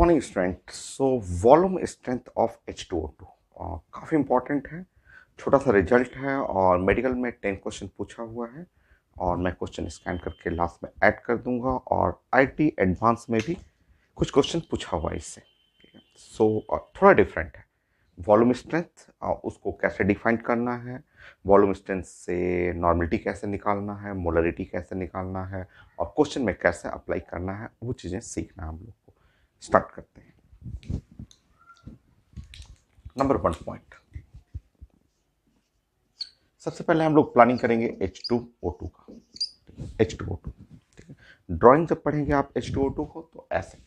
Morning student. So volume strength of H2O2 काफ़ी important है, छोटा सा रिजल्ट है और मेडिकल में 10 क्वेश्चन पूछा हुआ है और मैं क्वेश्चन स्कैन करके लास्ट में ऐड कर दूंगा और IT एडवांस में भी कुछ क्वेश्चन पूछा हुआ है इससे। सो थोड़ा डिफरेंट है। वॉल्यूम स्ट्रेंथ उसको कैसे डिफाइन करना है, वॉल्यूम स्ट्रेंथ से नॉर्मलिटी कैसे निकालना है, मोलरिटी कैसे निकालना है और क्वेश्चन में कैसे अप्लाई करना है, वो चीज़ें सीखना है हम लोग को। स्टार्ट करते हैं। नंबर 1 पॉइंट, सबसे पहले हम लोग प्लानिंग करेंगे H2O2 का। H2O2 ठीक है। ड्राइंग जब पढ़ेंगे आप H2O2 को तो ऐसे,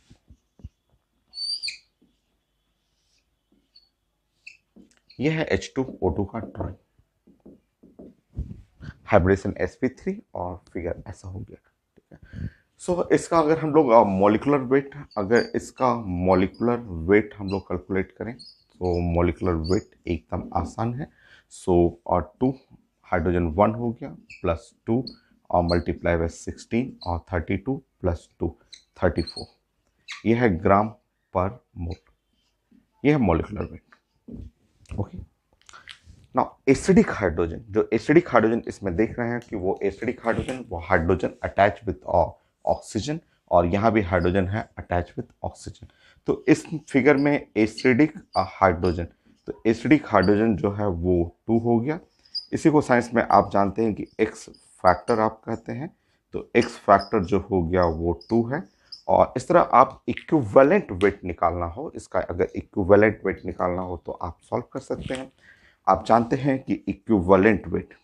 यह है H2O2 का ड्राइंग, हाइब्रिडेशन sp3 और फिगर ऐसा हो गया। ठीक है। सो इसका अगर हम लोग मॉलिकुलर वेट, अगर इसका मॉलिकुलर वेट हम लोग कैलकुलेट करें तो मॉलिकुलर वेट एकदम आसान है। सो और 2 हाइड्रोजन 1 हो गया प्लस 2 और मल्टीप्लाई बाय 16 और 32 प्लस 2 34, यह है ग्राम पर मोल, यह है molecular weight. Okay, now acidic hydrogen, जो एसिडिक हाइड्रोजन इसमें देख रहे हैं कि वो एसिडिक हाइड्रोजन, वो हाइड्रोजन अटैच विद ऑक्सीजन और यहाँ भी हाइड्रोजन है अटैच विद ऑक्सीजन। तो इस फिगर में एसिडिक हाइड्रोजन, तो एसिडिक हाइड्रोजन जो है वो 2 हो गया। इसी को साइंस में आप जानते हैं कि एक्स फैक्टर आप कहते हैं, तो एक्स फैक्टर जो हो गया वो 2 है। और इस तरह आप इक्विवेलेंट वेट निकालना हो, इसका अगर इक्विवेलेंट वेट निकालना हो तो आप सॉल्व कर सकते हैं। आप जानते हैं कि इक्विवेलेंट वेट,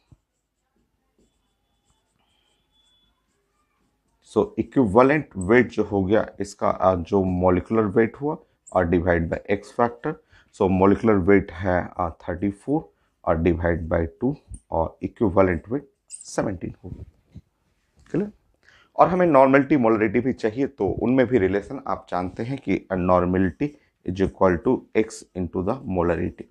सो इक्विवेलेंट वेट जो हो गया इसका जो मॉलिकुलर वेट हुआ और divide by x factor, so molecular weight है 34 और डिवाइड बाय 2 और इक्विवेलेंट वेट 17 हो गया। क्लियर। और हमें नॉर्मलिटी मोलरिटी भी चाहिए, तो उनमें भी रिलेशन आप जानते हैं कि normality is equal to x into the molarity.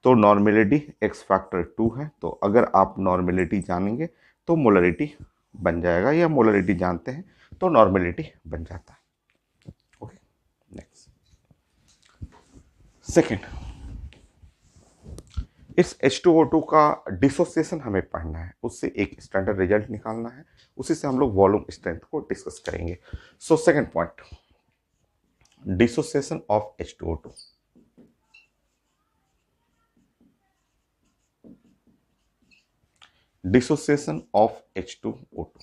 तो नॉर्मलिटी एक्स फैक्टर 2 है, तो अगर आप नॉर्मलिटी जानेंगे तो मोलरिटी बन जाएगा, या मोलरिटी जानते हैं तो नॉर्मलिटी बन जाता है। ओके, नेक्स्ट सेकेंड, इस H2O2 का डिसोसिएशन हमें पढ़ना है, उससे एक स्टैंडर्ड रिजल्ट निकालना है, उसी से हम लोग वॉल्यूम स्ट्रेंथ को डिस्कस करेंगे। So second point, dissociation of H2O2। Dissociation of H2O2,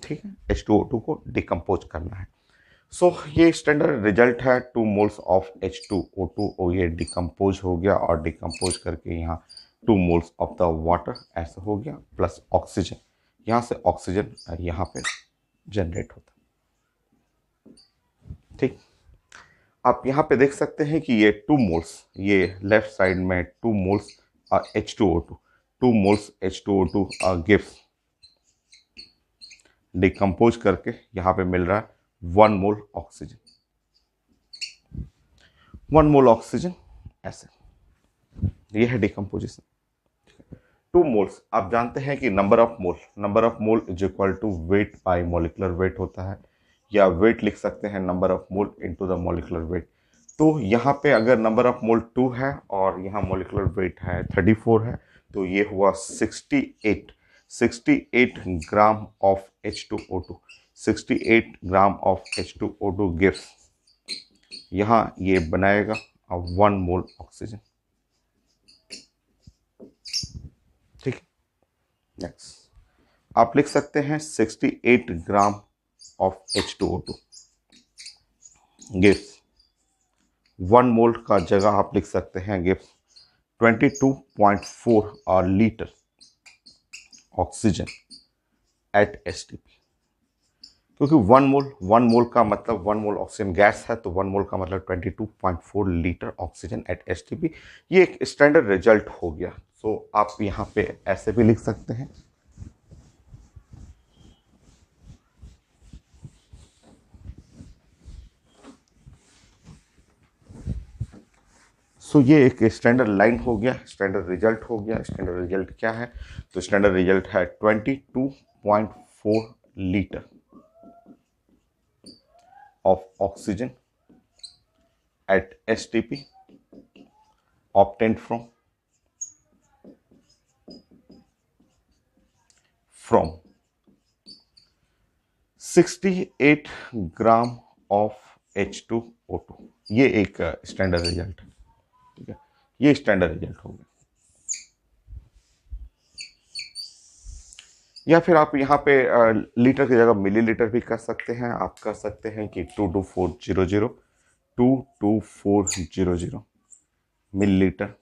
ठीक है, H2O2 को डिकम्पोज करना है। सो ये स्टैंडर्ड रिजल्ट है, 2 मोल्स ऑफ H2O2 और ये डिकम्पोज हो गया और डिकम्पोज करके यहाँ 2 मोल्स ऑफ द वाटर ऐसा हो गया प्लस ऑक्सीजन, यहाँ से ऑक्सीजन यहाँ पे जनरेट होता है। ठीक, आप यहाँ पे देख सकते हैं कि ये 2 मोल्स, ये लेफ्ट साइड में 2 moles H2O2, 2 moles H2O2 gives, decompose करके यहाँ पे मिल रहा है 1 मोल ऑक्सीजन, 1 मोल ऑक्सीजन ऐसे, ये है डिकम्पोजिशन। 2 मोल्स, आप जानते हैं कि number of mole is equal to weight by molecular weight होता है, या वेट लिख सकते हैं number of mole into the molecular weight. तो यहाँ पे अगर नंबर ऑफ मोल 2 है और यहाँ मॉलिकुलर वेट है 34 है, तो ये हुआ 68 gram of H2O2, 68 gram of H2O2 gives, यहाँ ये बनाएगा 1 मोल ऑक्सीजन। ठीक है, नेक्स्ट आप लिख सकते हैं 68 ग्राम ऑफ H2O2 गिव्स 1 मोल का जगह आप लिख सकते हैं gives 22.4 litre oxygen at STP, क्योंकि 1 मोल का मतलब 1 मोल ऑक्सीजन गैस है, तो 1 मोल का मतलब 22.4 लीटर ऑक्सीजन एट STP। ये एक स्टैंडर्ड रिजल्ट हो गया। सो आप यहाँ पे ऐसे भी लिख सकते हैं, सो ये एक स्टैंडर्ड लाइन हो गया, स्टैंडर्ड रिजल्ट हो गया। स्टैंडर्ड रिजल्ट क्या है, तो स्टैंडर्ड रिजल्ट है 22.4 litre of oxygen at STP obtained from 68 gram of H2O2। ये एक स्टैंडर्ड रिजल्ट है, ठीक है, ये स्टैंडर्ड रिजल्ट हो गया। या फिर आप यहाँ पे लीटर की जगह मिलीलीटर भी कर सकते हैं। आप कर सकते हैं कि 22400 millilitre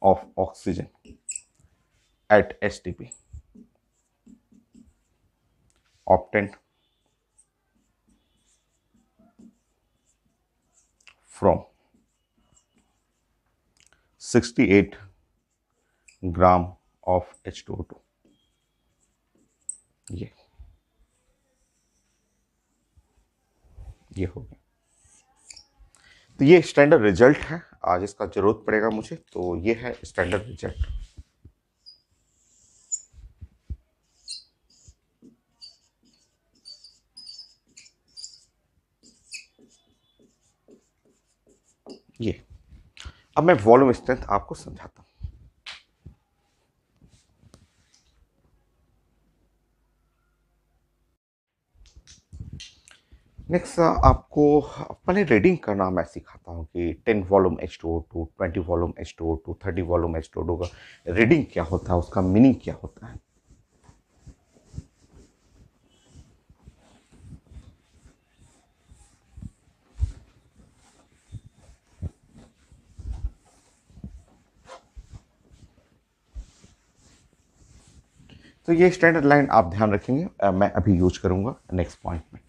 of oxygen at STP obtained from 68 gram of H2O2। ये हो गया। तो ये स्टैंडर्ड रिजल्ट है। आज इसका जरूरत पड़ेगा मुझे, तो ये है स्टैंडर्ड रिजल्ट। ये अब मैं वॉल्यूम स्ट्रेंथ आपको समझाता हूं। नेक्स्ट आपको पहले रीडिंग करना मैं सिखाता हूँ कि 10 volume H2O2, 20 volume H2O2, 30 volume H2O2 का रीडिंग क्या होता है, उसका मीनिंग क्या होता है। तो ये स्टैंडर्ड लाइन आप ध्यान रखेंगे, मैं अभी यूज करूंगा नेक्स्ट पॉइंट में।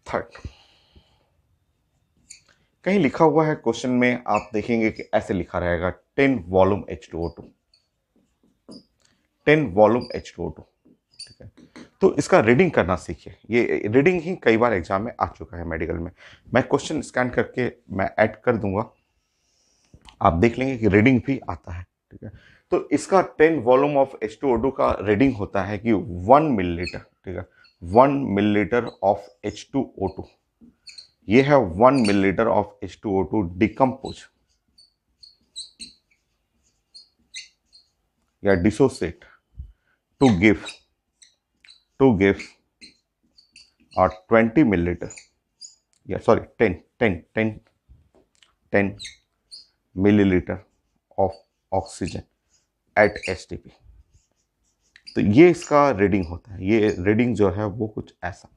थर्ड, कहीं लिखा हुआ है क्वेश्चन में, आप देखेंगे कि ऐसे लिखा रहेगा 10 वॉल्यूम H2O2, 10 वॉल्यूम H2O2, ठीक है। तो इसका रीडिंग करना सीखिए। ये रीडिंग ही कई बार एग्जाम में आ चुका है मेडिकल में। मैं क्वेश्चन स्कैन करके मैं ऐड कर दूंगा, आप देख लेंगे कि रीडिंग भी आता है, ठीक है। तो इसका 10 वॉल्यूम ऑफ H2O2 का रीडिंग होता है कि 1 मिलीलीटर, ठीक है, 1 मिलीलीटर ऑफ H2O2। ये है 1 मिलीलीटर ऑफ H2O2 डिकम्पोज या डिसोसिएट टू गिव और 20 मिलीलीटर या sorry 10 millilitre of oxygen at STP। तो ये इसका रीडिंग होता है। ये रीडिंग जो है वो कुछ ऐसा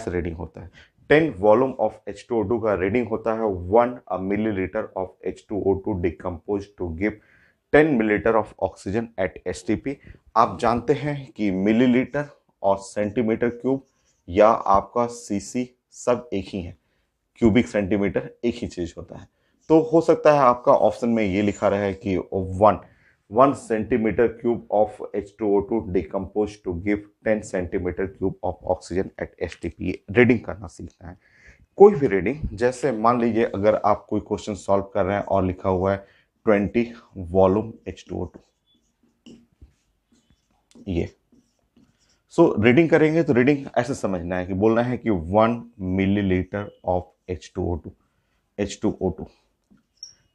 रीडिंग होता है। 10 वॉल्यूम ऑफ H2O2 का रीडिंग होता है 1 millilitre of H2O2 decompose to give 10 millilitre of oxygen at STP। आप जानते हैं कि मिलीलीटर और सेंटीमीटर क्यूब या आपका सीसी सब एक ही है, क्यूबिक सेंटीमीटर एक ही चीज होता है। तो हो सकता है आपका ऑप्शन में ये लिखा रहे कि 1 centimetre cube of H2O2 decompose to give 10 centimetre cube of oxygen at STP। Reading करना सीखना है। कोई भी रीडिंग, जैसे मान लीजिए अगर आप कोई क्वेश्चन सॉल्व कर रहे हैं और लिखा हुआ है 20 वॉल्यूम H2O2, ये रीडिंग करेंगे तो रीडिंग ऐसे समझना है कि बोलना है कि 1 millilitre of H2O2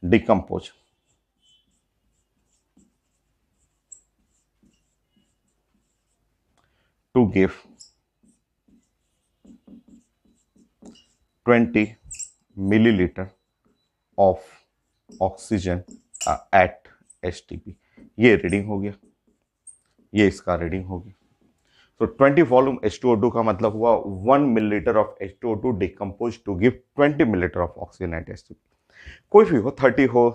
decompose to give 20 millilitre of oxygen at STP। ये रीडिंग हो गया, ये इसका रीडिंग होगी। तो 20 वॉल्यूम H2O2 का मतलब हुआ 1 millilitre of H2O2 decompose to give 20 millilitre of oxygen at STP। कोई भी हो,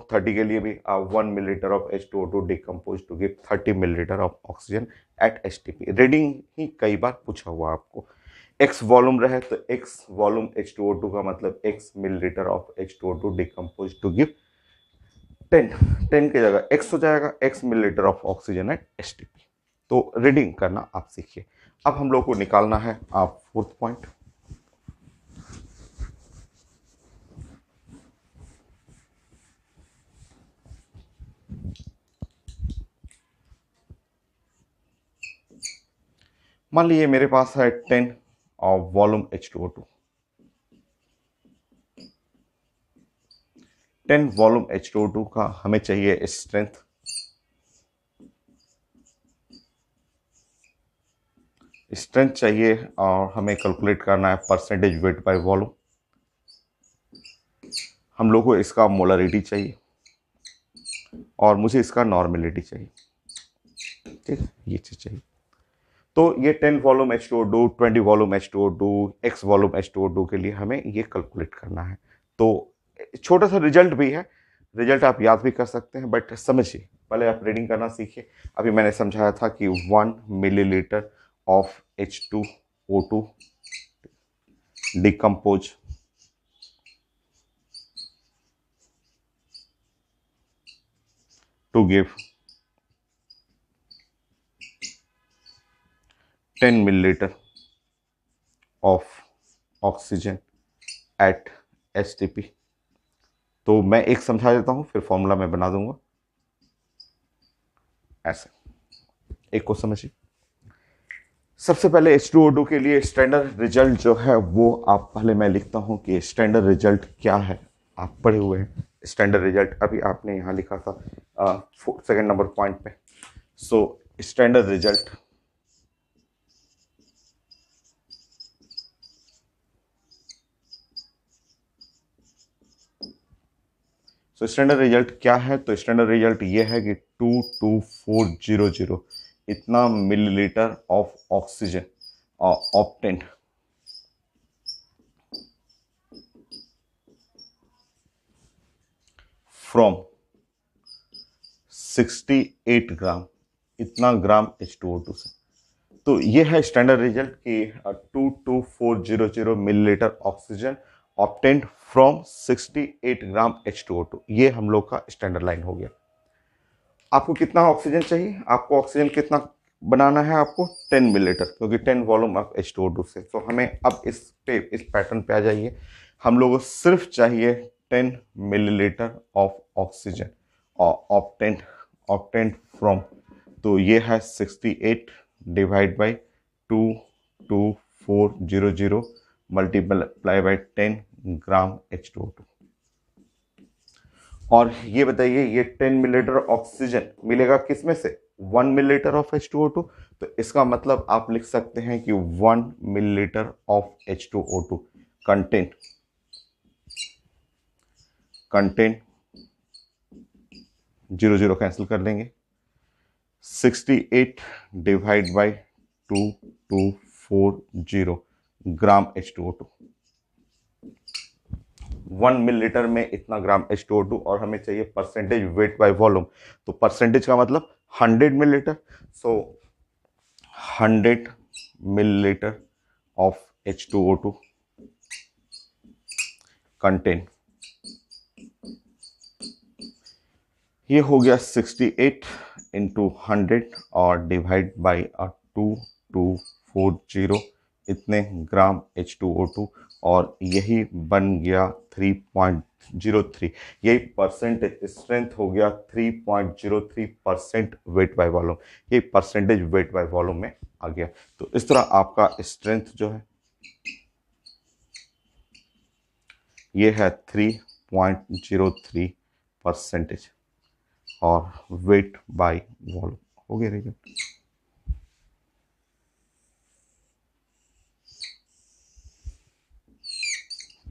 30 के लिए भी 1 millilitre of H2O2 decompose to give 30 millilitre of oxygen at STP। Reading ही कई बार पूछा हुआ आपको। X वॉल्यूम रहे तो X वॉल्यूम H2O2 का मतलब X millilitre of H2O2 decompose to give 10 की जगह X हो जाएगा, X millilitre of oxygen at STP। तो रीडिंग करना आप सीखिए। अब हम लोग को निकालना है आप फोर्थ पॉइंट। मान लीजिए मेरे पास है 10 और वॉल्यूम H2O2, 10 वॉल्यूम H2O2 का हमें चाहिए स्ट्रेंथ। स्ट्रेंथ चाहिए और हमें कैलकुलेट करना है परसेंटेज वेट बाय वॉल्यूम। हम लोग को इसका मोलरिटी चाहिए और मुझे इसका नॉर्मेलिटी चाहिए। ठीक है, ये चीज चाहिए। तो ये 10 volume H2O2, 20 volume H2O2, X volume H2O2 के लिए हमें ये कैलकुलेट करना है। तो छोटा सा रिजल्ट भी है, रिजल्ट आप याद भी कर सकते हैं, बट समझिए, पहले आप रीडिंग करना सीखिए। अभी मैंने समझाया था कि 1 millilitre of H2O2 decompose to give 10 milliliter of oxygen at STP। तो मैं एक समझा देता हूं, फिर फॉर्मूला मैं बना दूंगा। ऐसे एक को समझिए। सबसे पहले H2O2 के लिए स्टैंडर्ड रिजल्ट जो है वो आप पहले, मैं लिखता हूं कि स्टैंडर्ड रिजल्ट क्या है। आप पढ़े हुए हैं स्टैंडर्ड रिजल्ट, अभी आपने यहां लिखा था सेकंड नंबर पॉइंट पे। So standard result standard result क्या है? तो स्टैंडर्ड रिजल्ट ये है कि 22400 इतना millilitre of oxygen obtained from 68 ग्राम, इतना ग्राम H2O2 से। तो ये है स्टैंडर्ड रिजल्ट कि 22400 millilitre oxygen obtained from 68 gram H2O2। ये हम लोग का स्टैंडर्ड लाइन हो गया। आपको कितना ऑक्सीजन चाहिए? आपको ऑक्सीजन कितना बनाना है? आपको 10 मिलीलीटर, क्योंकि 10 वॉल्यूम ऑफ H2O2 से। तो हमें अब इस पैटर्न पे आ जाइए। हम लोगों को सिर्फ चाहिए 10 millilitre of oxygen obtained obtained from, तो ये है 68 divide by 22400 multiply by 10 gram H2O2। और ये बताइए, ये 10 मिलीलीटर ऑक्सीजन मिलेगा किस में से? 1 मिलीलीटर ऑफ H2O2। तो इसका मतलब आप लिख सकते हैं कि 1 millilitre of H2O2 contain 0 cancel कर देंगे, 68 divide by 2240 gram H2O2। 1 millilitre में इतना ग्राम H2O2 और हमें चाहिए परसेंटेज वेट बाय वॉल्यूम। तो परसेंटेज का मतलब 100 millilitre. So 100 millilitre of H2O2 contain, ये हो गया 68 इंटू 100 और डिवाइड बाई 2240 इतने ग्राम H2O2, और यही बन गया 3.03। यही परसेंटेज स्ट्रेंथ हो गया 3.03% वेट बाय वॉल्यूम। ये परसेंटेज वेट बाय वॉल्यूम में आ गया। तो इस तरह आपका स्ट्रेंथ जो है ये है 3.03% और वेट बाय वॉल्यूम हो गया रिजल्ट।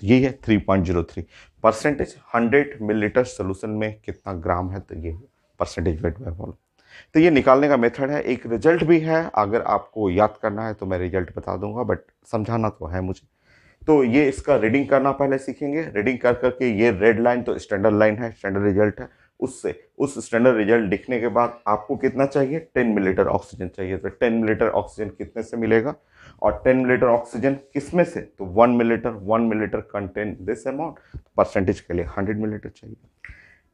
ये है 3.03 परसेंटेज। 100 मिलीलीटर सोल्यूशन में कितना ग्राम है, तो ये परसेंटेज वेट बाय वॉल्यूम। तो ये निकालने का मेथड है, एक रिजल्ट भी है। अगर आपको याद करना है तो मैं रिजल्ट बता दूंगा, बट समझाना तो है मुझे। तो ये इसका रीडिंग करना पहले सीखेंगे। रीडिंग कर करके ये रेड लाइन तो स्टैंडर्ड लाइन है, स्टैंडर्ड रिजल्ट है। उससे उस स्टैंडर्ड रिजल्ट लिखने के बाद आपको कितना चाहिए? 10 मिलीलीटर ऑक्सीजन चाहिए। तो 10 मिलीलीटर ऑक्सीजन कितने से मिलेगा? और 10 मिलीलीटर ऑक्सीजन किस में से? तो 1 millilitre, 1 millilitre contain this amount. Percentage के लिए 100 मिलीलीटर चाहिए।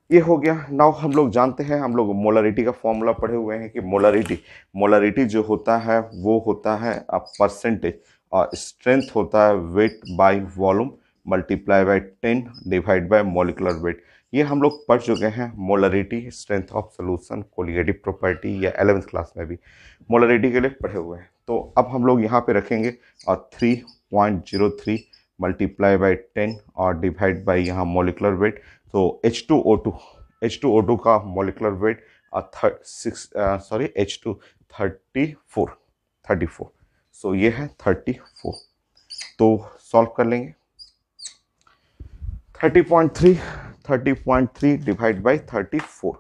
ये हो गया। नाउ हम लोग जानते हैं, हम लोग मोलरिटी का फॉर्मूला पढ़े हुए हैं कि मोलरिटी जो होता है वो होता है परसेंटेज, और स्ट्रेंथ होता है weight by volume multiply by 10 divide by molecular weight. ये हम लोग पढ़ चुके हैं, molarity, strength of solution, colligative property, या 11वीं क्लास में भी मोलरिटी के लिए पढ़े हुए हैं। तो अब हम लोग यहाँ पे रखेंगे और 3.03 मल्टीप्लाई बाई 10 और डिवाइड बाई यहाँ मोलिकुलर वेट। तो H2O2 का मोलिकुलर वेट H2 34। सो ये है 34। तो सॉल्व कर लेंगे। 30.3 divide by 34,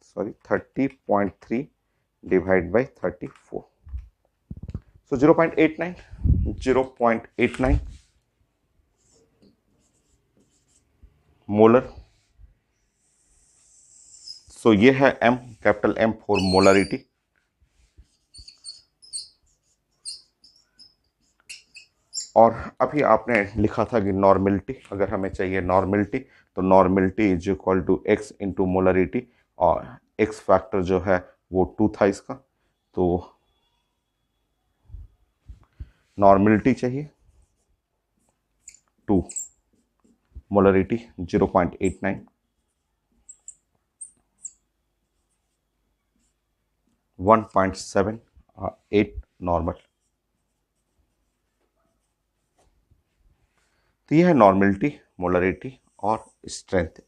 sorry 30.3 divide by 34, so 0.89 molar. So ये है M, capital M for molarity. और अभी आपने लिखा था कि नॉर्मेलिटी, अगर हमें चाहिए नॉर्मेलिटी, तो normality is equal to x into molarity, और x फैक्टर जो है वो 2 था इसका। तो नॉर्मेलिटी चाहिए 2, मोलरिटी 0.89, 1.78 नॉर्मल। तो यह है नॉर्मेलिटी, मोलरिटी और स्ट्रेंथ।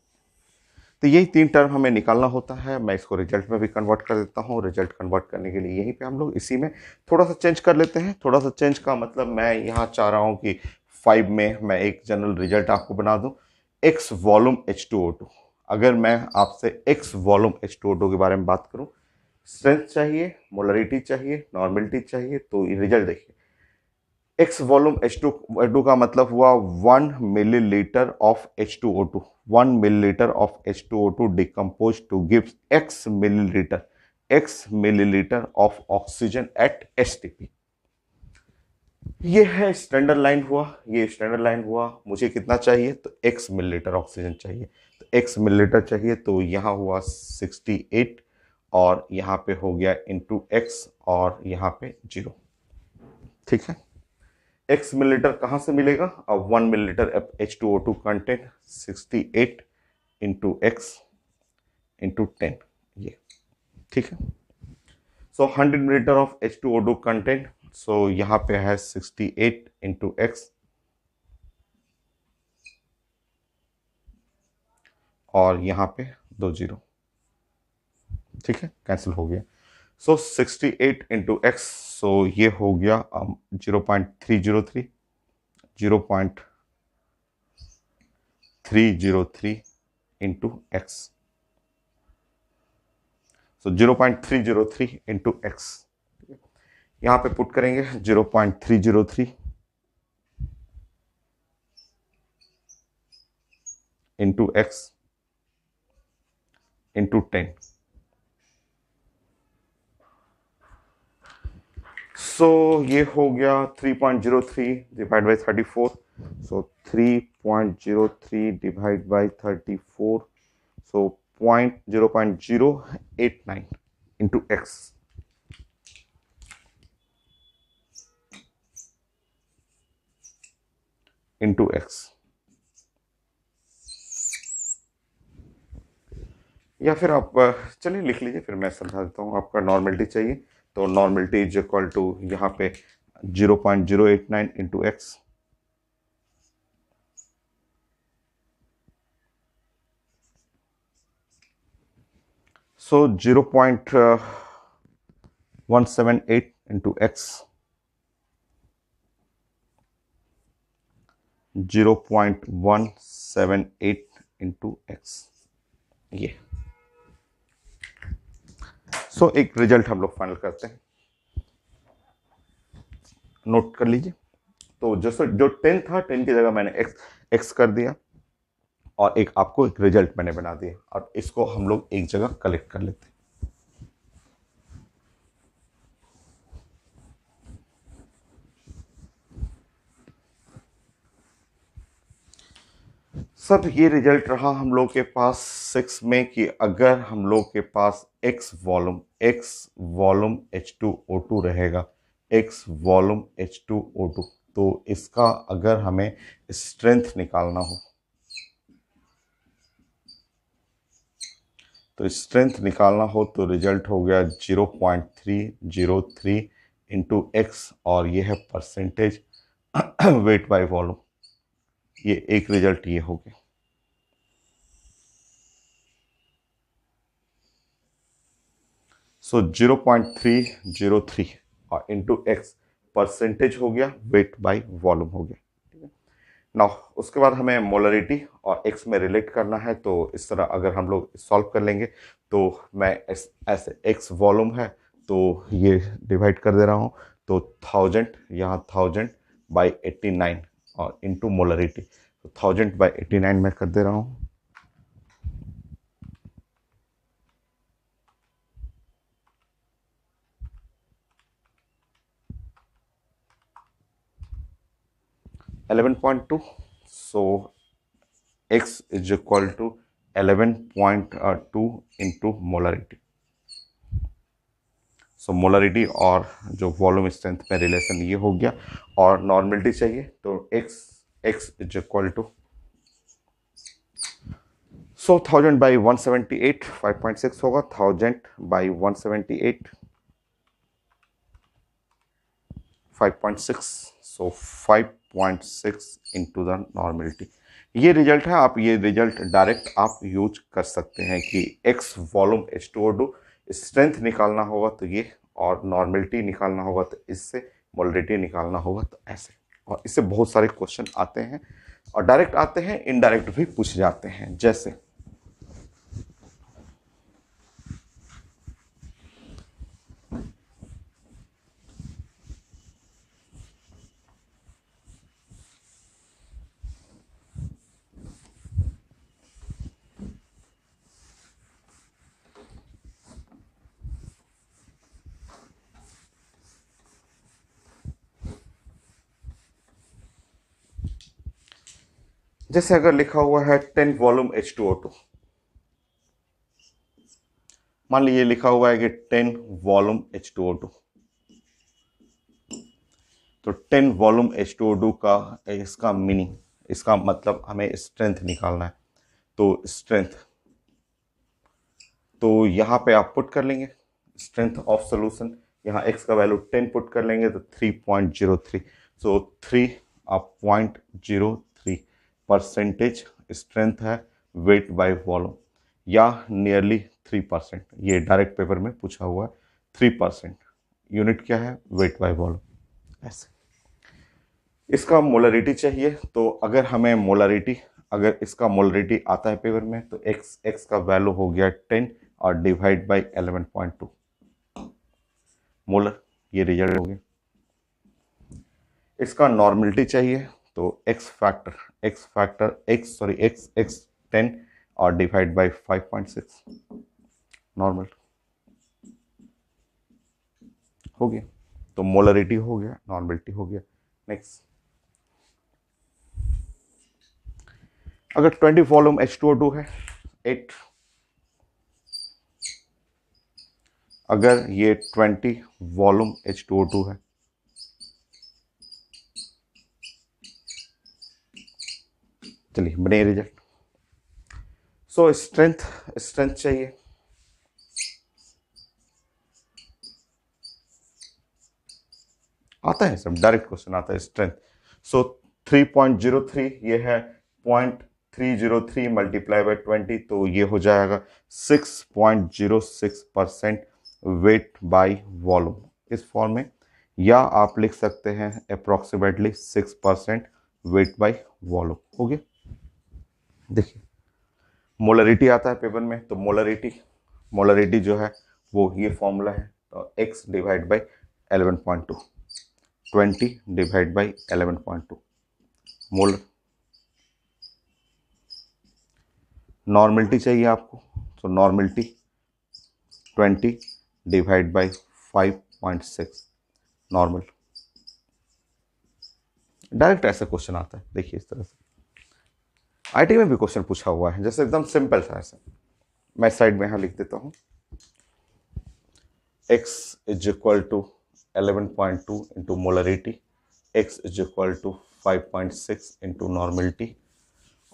तो यही 3 टर्म हमें निकालना होता है। मैं इसको रिजल्ट में भी कन्वर्ट कर देता हूँ। रिजल्ट कन्वर्ट करने के लिए यहीं पे हम लोग इसी में थोड़ा सा चेंज कर लेते हैं। थोड़ा सा चेंज का मतलब मैं यहाँ चाह रहा हूँ कि 5 में मैं एक जनरल रिजल्ट आपको बना दूँ। x वॉल्यूम H2O2, अगर मैं आपसे x वॉल्यूम H2O2 के बारे में बात करूँ, स्ट्रेंथ चाहिए, मोलरिटी चाहिए, नॉर्मेलिटी चाहिए, तो रिजल्ट देखिए। एक्स वॉल्यूम H2O2 का मतलब हुआ 1 millilitre of H2O2। 1 millilitre of H2O2 decompose to gives x millilitre of oxygen at STP। ये है स्टैंडर्ड लाइन हुआ, ये स्टैंडर्ड लाइन हुआ। मुझे कितना चाहिए, तो x मिलीलीटर ऑक्सीजन चाहिए। तो x मिलीलीटर चाहिए, तो यहाँ हुआ 68 और यहाँ पे हो गया इंटू x और यहाँ पे 0। ठीक है, x मिलीलीटर कहाँ से मिलेगा? अब 1 millilitre H2O2 content 68 into x into 10, ये ठीक है। सो 100 मिलीलीटर ऑफ H2O2 कंटेंट, सो यहाँ पे है 68 इंटू एक्स और यहाँ पे 2 0, ठीक है, कैंसिल हो गया। सो 68 इंटू एक्स, सो ये हो गया 0.303 0.303 इंटू एक्स, सो 0.303 इंटू एक्स। यहां पे पुट करेंगे 0.303 इंटू एक्स इंटू 10। सो ये हो गया 3.03 divide by 34, so 3.03 divide by 34, so 0.089 into x. Into x, या फिर आप चलिए लिख लीजिए, फिर मैं समझा देता हूँ। आपका नॉर्मेलिटी चाहिए, तो नॉर्मेलिटी इज इक्वल टू यहाँ पे 0.089 इंटू एक्स, सो 0.178 इंटू एक्स, 0.178 इंटू एक्स, ये। सो एक रिजल्ट हम लोग फाइनल करते हैं, नोट कर लीजिए। तो जैसे जो 10 था, 10 की जगह मैंने एक्स कर दिया और एक आपको एक रिजल्ट मैंने बना दिया, और इसको हम लोग एक जगह कलेक्ट कर लेते हैं। सब ये रिजल्ट रहा हम लोग के पास 6 में कि अगर हम लोग के पास x वॉल्यूम H2O2 रहेगा, x वॉल्यूम H2O2, तो इसका अगर हमें स्ट्रेंथ निकालना हो तो स्ट्रेंथ निकालना हो तो रिजल्ट हो गया 0.303 इंटू एक्स, और ये है परसेंटेज वेट बाय वॉल्यूम। ये एक रिजल्ट ये हो गया। सो 0.303 और इंटू एक्स परसेंटेज हो गया, वेट बाय वॉल्यूम हो गया। नाउ उसके बाद हमें मोलरिटी और एक्स में रिलेट करना है, तो इस तरह अगर हम लोग सॉल्व कर लेंगे तो मैं ऐसे एक्स वॉल्यूम है तो ये डिवाइड कर दे रहा हूँ, तो 1000 यहाँ 1000 बाई 89 और इंटू मोलरिटी, तो 1000 बाई 89 में कर दे रहा हूँ। Eleven point two, so x is equal to 11.2 into molarity. So molarity और जो वॉल्यूम स्ट्रेंथ में रिलेशन ये हो गया, और नॉर्मलिटी चाहिए तो x is equal to 1000 by 178 5.6 होगा, 1000 by 178 5.6, so 5.6 into the normality. ये रिजल्ट है, आप ये रिजल्ट डायरेक्ट आप यूज कर सकते हैं कि x वॉल्यूम H2O2 स्ट्रेंथ निकालना होगा तो ये, और नॉर्मलिटी निकालना होगा तो इससे, मोलरिटी निकालना होगा तो ऐसे। और इससे बहुत सारे क्वेश्चन आते हैं, और डायरेक्ट आते हैं, इनडायरेक्ट भी पूछ जाते हैं। जैसे अगर लिखा हुआ है 10 वॉल्यूम H2O2, मान लीजिए लिखा हुआ है कि 10 वॉल्यूम H2O2, तो 10 वॉल्यूम H2O2 का इसका मीनिंग, इसका मतलब हमें स्ट्रेंथ निकालना है। तो स्ट्रेंथ, तो यहाँ पे आप पुट कर लेंगे स्ट्रेंथ ऑफ सोल्यूशन, यहाँ x का वैल्यू 10 पुट कर लेंगे तो 3.03, सो 3.03 परसेंटेज स्ट्रेंथ है वेट बाय वॉल्यूम, या नियरली 3%। ये डायरेक्ट पेपर में पूछा हुआ है 3%। यूनिट क्या है? Weight by volume. ऐसे इसका मोलरिटी चाहिए, तो अगर हमें मोलरिटी, अगर इसका मोलरिटी आता है पेपर में तो x का वैल्यू हो गया 10 और डिवाइड बाय 11.2 मोलर, ये रिजल्ट हो गया। इसका नॉर्मलिटी चाहिए, तो x फैक्टर x 10 और डिवाइड बाय 5.6 नॉर्मल हो गया। तो मोलरिटी हो गया, नॉर्मलिटी हो गया। नेक्स्ट, अगर 20 वॉल्यूम H2O2 है 8, अगर ये 20 वॉल्यूम H2O2 है, चलिए बने रिजल्ट। सो स्ट्रेंथ चाहिए, आता है सब, डायरेक्ट क्वेश्चन आता है स्ट्रेंथ। सो 3.03 ये है 0.303 मल्टीप्लाई बाय 20, तो ये हो जाएगा 6.06% वेट बाय वॉल्यूम इस फॉर्म में, या आप लिख सकते हैं अप्रोक्सीमेटली 6% वेट बाय वॉल्यूम। हो गया। देखिए मोलरिटी आता है पेपर में, तो मोलरिटी जो है वो ये फॉर्मूला है, तो x divide by 11.2, 20 divide by 11.2 molar. Normality चाहिए आपको, तो normality 20 divide by 5.6 normal. Direct ऐसा क्वेश्चन आता है, देखिए इस तरह से आईटी में भी क्वेश्चन पूछा हुआ है, जैसे एकदम सिंपल सा ऐसा। मैं साइड में यहां लिख देता हूं, x is equal to 11.2 into molarity, x is equal to 5.6 into normality,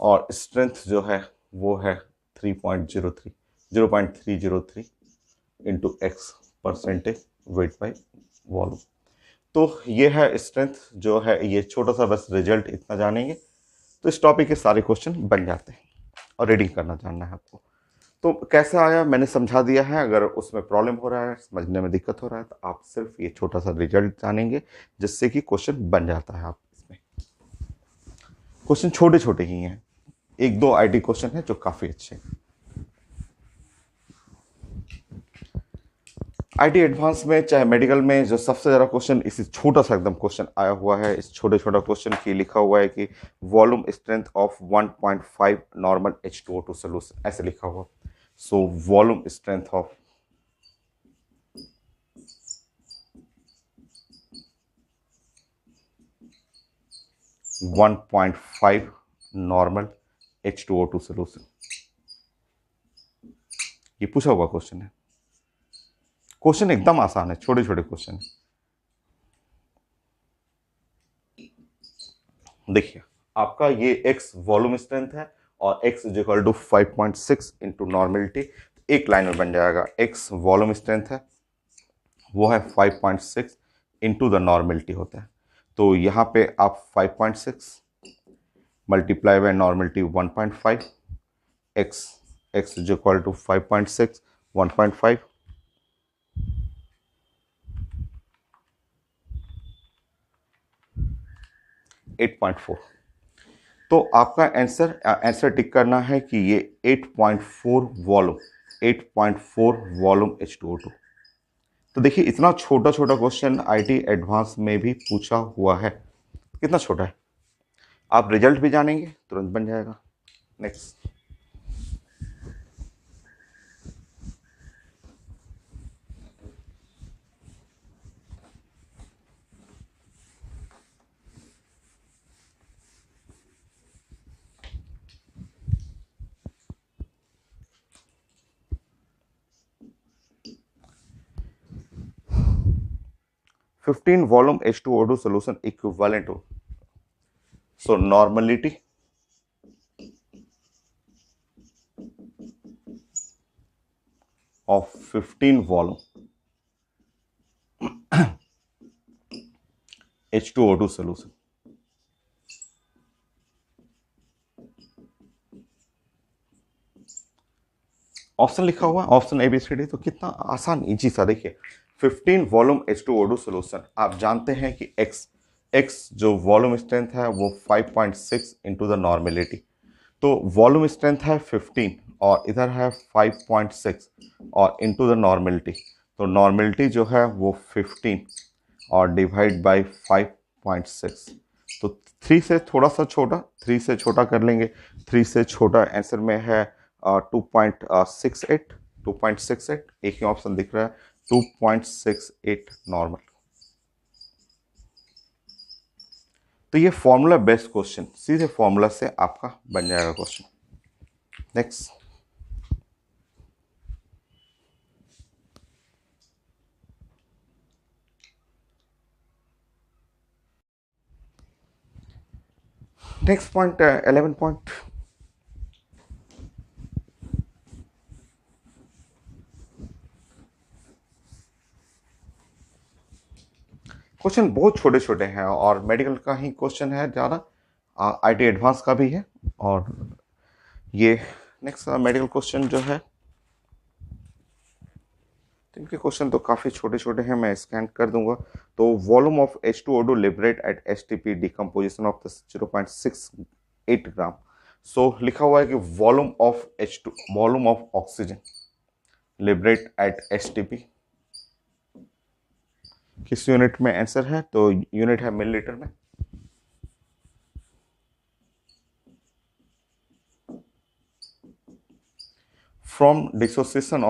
और स्ट्रेंथ जो है वो है 0.303 into x percentage weight by volume. तो ये है स्ट्रेंथ जो है, ये छोटा सा बस रिजल्ट इतना जानेंगे तो इस टॉपिक के सारे क्वेश्चन बन जाते हैं, और रीडिंग करना जानना है आपको। तो कैसे आया मैंने समझा दिया है, अगर उसमें प्रॉब्लम हो रहा है, समझने में दिक्कत हो रहा है, तो आप सिर्फ ये छोटा सा रिजल्ट जानेंगे जिससे कि क्वेश्चन बन जाता है। आप इसमें क्वेश्चन छोटे छोटे ही हैं, एक दो आईटी क्वेश्चन है जो काफी अच्छे हैं। आईटी एडवांस में चाहे मेडिकल में जो सबसे ज़्यादा क्वेश्चन इसी छोटा सा एकदम क्वेश्चन आया हुआ है, इस छोटे छोटा क्वेश्चन की लिखा हुआ है कि volume strength of 1.5 normal H2O2 solution, ऐसे लिखा हुआ। So volume strength of 1.5 normal H2O2 solution, ये पूछा हुआ क्वेश्चन है। क्वेश्चन एकदम आसान है, छोटे छोटे क्वेश्चन है। देखिए आपका ये x वॉल्यूम स्ट्रेंथ है और x is equal to 5.6 into normality, एक लाइन में बन जाएगा। x वॉल्यूम स्ट्रेंथ है वो है 5.6 इंटू द नॉर्मलिटी होता है, तो यहाँ पे आप 5.6 multiply by normality 1.5, x is equal to 5.6 1.5 8.4। तो आपका आंसर टिक करना है कि ये 8.4 वॉल्यूम, 8.4 वॉल्यूम H2O2। तो देखिए इतना छोटा छोटा क्वेश्चन आईटी एडवांस में भी पूछा हुआ है, कितना छोटा है। आप रिजल्ट भी जानेंगे तुरंत बन जाएगा। Next, fifteen volume H2O2 solution equivalent to, so normality of 15 volume H2O2 solution। Option लिखा हुआ, ऑप्शन ABCD, तो कितना आसान इजी सा। देखिए 15 वॉल्यूम H2O2 सोल्यूशन, आप जानते हैं कि x जो वॉल्यूम स्ट्रेंथ है वो 5.6 इंटू द नॉर्मेलिटी, तो वॉल्यूम स्ट्रेंथ है 15 और इधर है 5.6 और इंटू द नॉर्मेलिटी, तो नॉर्मेलिटी जो है वो 15 और डिवाइड बाय 5.6, तो 3 से थोड़ा सा छोटा, 3 से छोटा कर लेंगे। 3 से छोटा आंसर में है 2.68, 2.68, एक ही ऑप्शन दिख रहा है 2.68 नॉर्मल। तो ये फॉर्मूला बेस्ड क्वेश्चन, सीधे फॉर्मूला से आपका बन जाएगा question. Next, next point 11 point. Question बहुत छोटे छोटे हैं और मेडिकल का ही क्वेश्चन है ज़्यादा, आईटी एडवांस का भी है। और ये नेक्स्ट मेडिकल क्वेश्चन जो है, इनके क्वेश्चन तो काफ़ी छोटे छोटे हैं, मैं स्कैन कर दूंगा। तो volume of H2O2 liberate at STP decomposition of the 0.68 gram. सो लिखा हुआ है कि volume of H2, volume of oxygen liberate at STP, किस यूनिट में आंसर है, तो यूनिट है मिलीलीटर में। From dissociation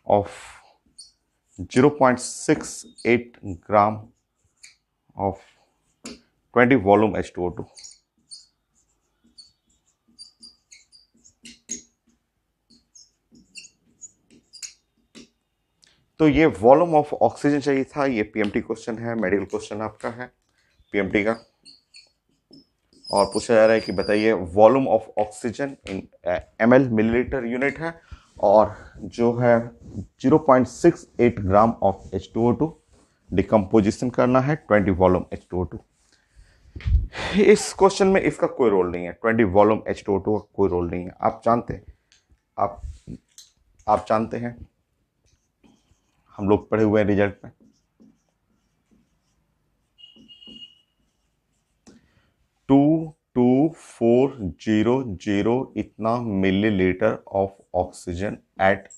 of 0.68 gram of 20 volume H2O2, तो ये वॉल्यूम ऑफ ऑक्सीजन चाहिए था, ये पीएमटी क्वेश्चन है, मेडिकल क्वेश्चन आपका है पीएमटी का। और पूछा जा रहा है कि बताइए volume of oxygen in ml millilitre unit है, और जो है 0.68 ग्राम ऑफ H2O2 डिकम्पोजिशन करना है 20 वॉल्यूम H2O2। इस क्वेश्चन में इसका कोई रोल नहीं है, 20 वॉल्यूम H2O2 का कोई रोल नहीं है। आप जानते हैं, आप आप जानते हैं, हम लोग पढ़े हुए हैं रिजल्ट में 22400 इतना millilitre of oxygen at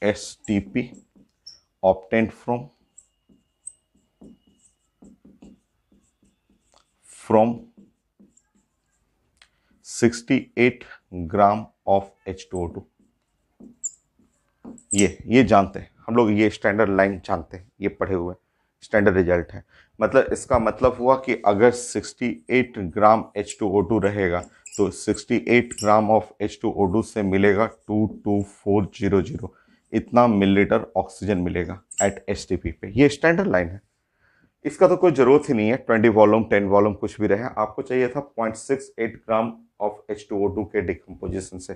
STP obtained from 68 gram of H2O2। ये जानते हैं हम लोग, ये स्टैंडर्ड लाइन जानते हैं, ये पढ़े हुए स्टैंडर्ड रिजल्ट है। मतलब इसका मतलब हुआ कि अगर 68 ग्राम H2O2 रहेगा तो 68 ग्राम ऑफ H2O2 से मिलेगा 22400 इतना मिलीलीटर ऑक्सीजन मिलेगा एट एसटीपी पे। ये स्टैंडर्ड लाइन है, इसका तो कोई जरूरत ही नहीं है 20 वॉल्यूम 10 वॉल्यूम कुछ भी रहे, आपको चाहिए था 0.68 ग्राम ऑफ H2O2 के डिकम्पोजिशन से।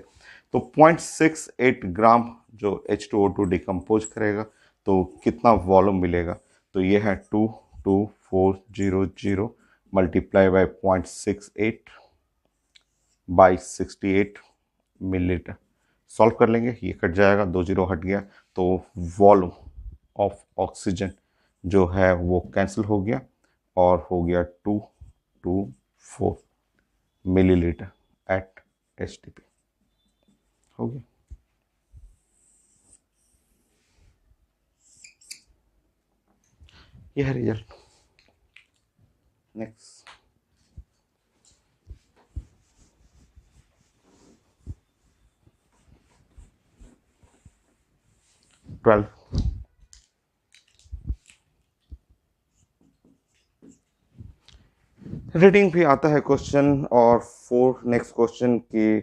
तो 0.68 ग्राम जो H2O2 डिकम्पोज करेगा तो कितना वॉल्यूम मिलेगा, तो ये है 22400 multiply by 0.68 by 68 millilitre. Solve कर लेंगे, ये कट जाएगा, 2 जीरो हट गया, तो वॉल्यूम ऑफ ऑक्सीजन जो है वो कैंसिल हो गया और हो गया 224 मिलीलीटर एट एसटीपी हो गया। यह है रिजल्ट। नेक्स्ट 12 रीडिंग भी आता है क्वेश्चन, और 4 नेक्स्ट क्वेश्चन की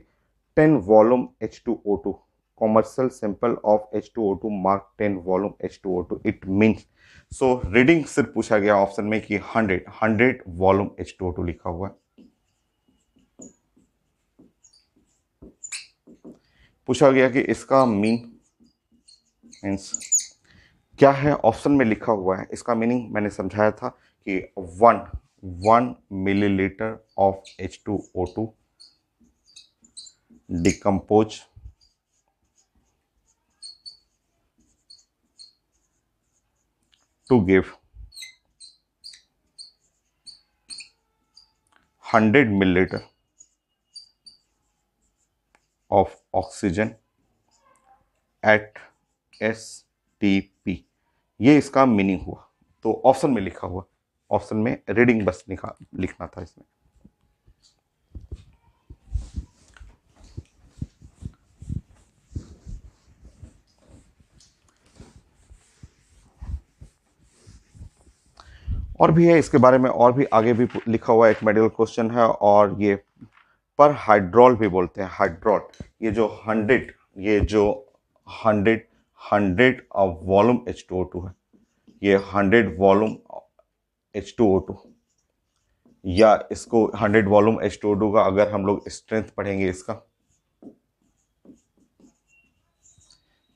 10 volume H2O2 commercial sample of H2O2 mark 10 volume H2O2 it means। So reading सिर्फ पूछा गया ऑप्शन में कि 100 वॉल्यूम H2O2 लिखा हुआ है। पूछा गया कि इसका मीन्स क्या है, ऑप्शन में लिखा हुआ है, इसका मीनिंग मैंने समझाया था कि 1 millilitre of H2O2 decompose to give 100 milliliter of oxygen at STP। ये इसका मीनिंग हुआ, तो ऑप्शन में लिखा हुआ, ऑप्शन में रीडिंग बस लिखना था इसमें। और भी है इसके बारे में, और भी आगे भी लिखा हुआ एक मेडिकल क्वेश्चन है, और ये पर हाइड्रोल भी बोलते हैं, हाइड्रोल। ये जो 100 वॉल्यूम H2O2 है, ये 100 वॉल्यूम H2O2, या इसको 100 वॉल्यूम H2O2 का अगर हम लोग स्ट्रेंथ पढ़ेंगे इसका,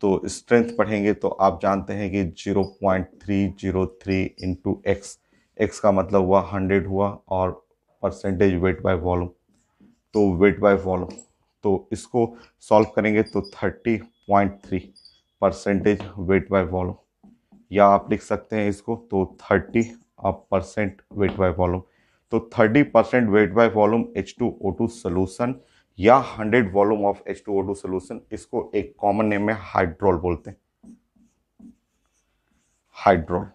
तो स्ट्रेंथ पढ़ेंगे तो आप जानते हैं कि 0.303 इंटू एक्स का मतलब हुआ 100 हुआ, और परसेंटेज वेट बाय वॉल्यूम, तो वेट बाय वॉल्यूम, तो इसको सॉल्व करेंगे तो 30.3 परसेंटेज वेट बाय वॉल्यूम, या आप लिख सकते हैं इसको तो 30% वेट बाय वॉल्यूम। तो 30% weight by volume H2O2 solution या 100 वॉल्यूम ऑफ H2O2 सोल्यूशन, इसको एक कॉमन नेम में हाइड्रोल बोलते हैं, हाइड्रोल।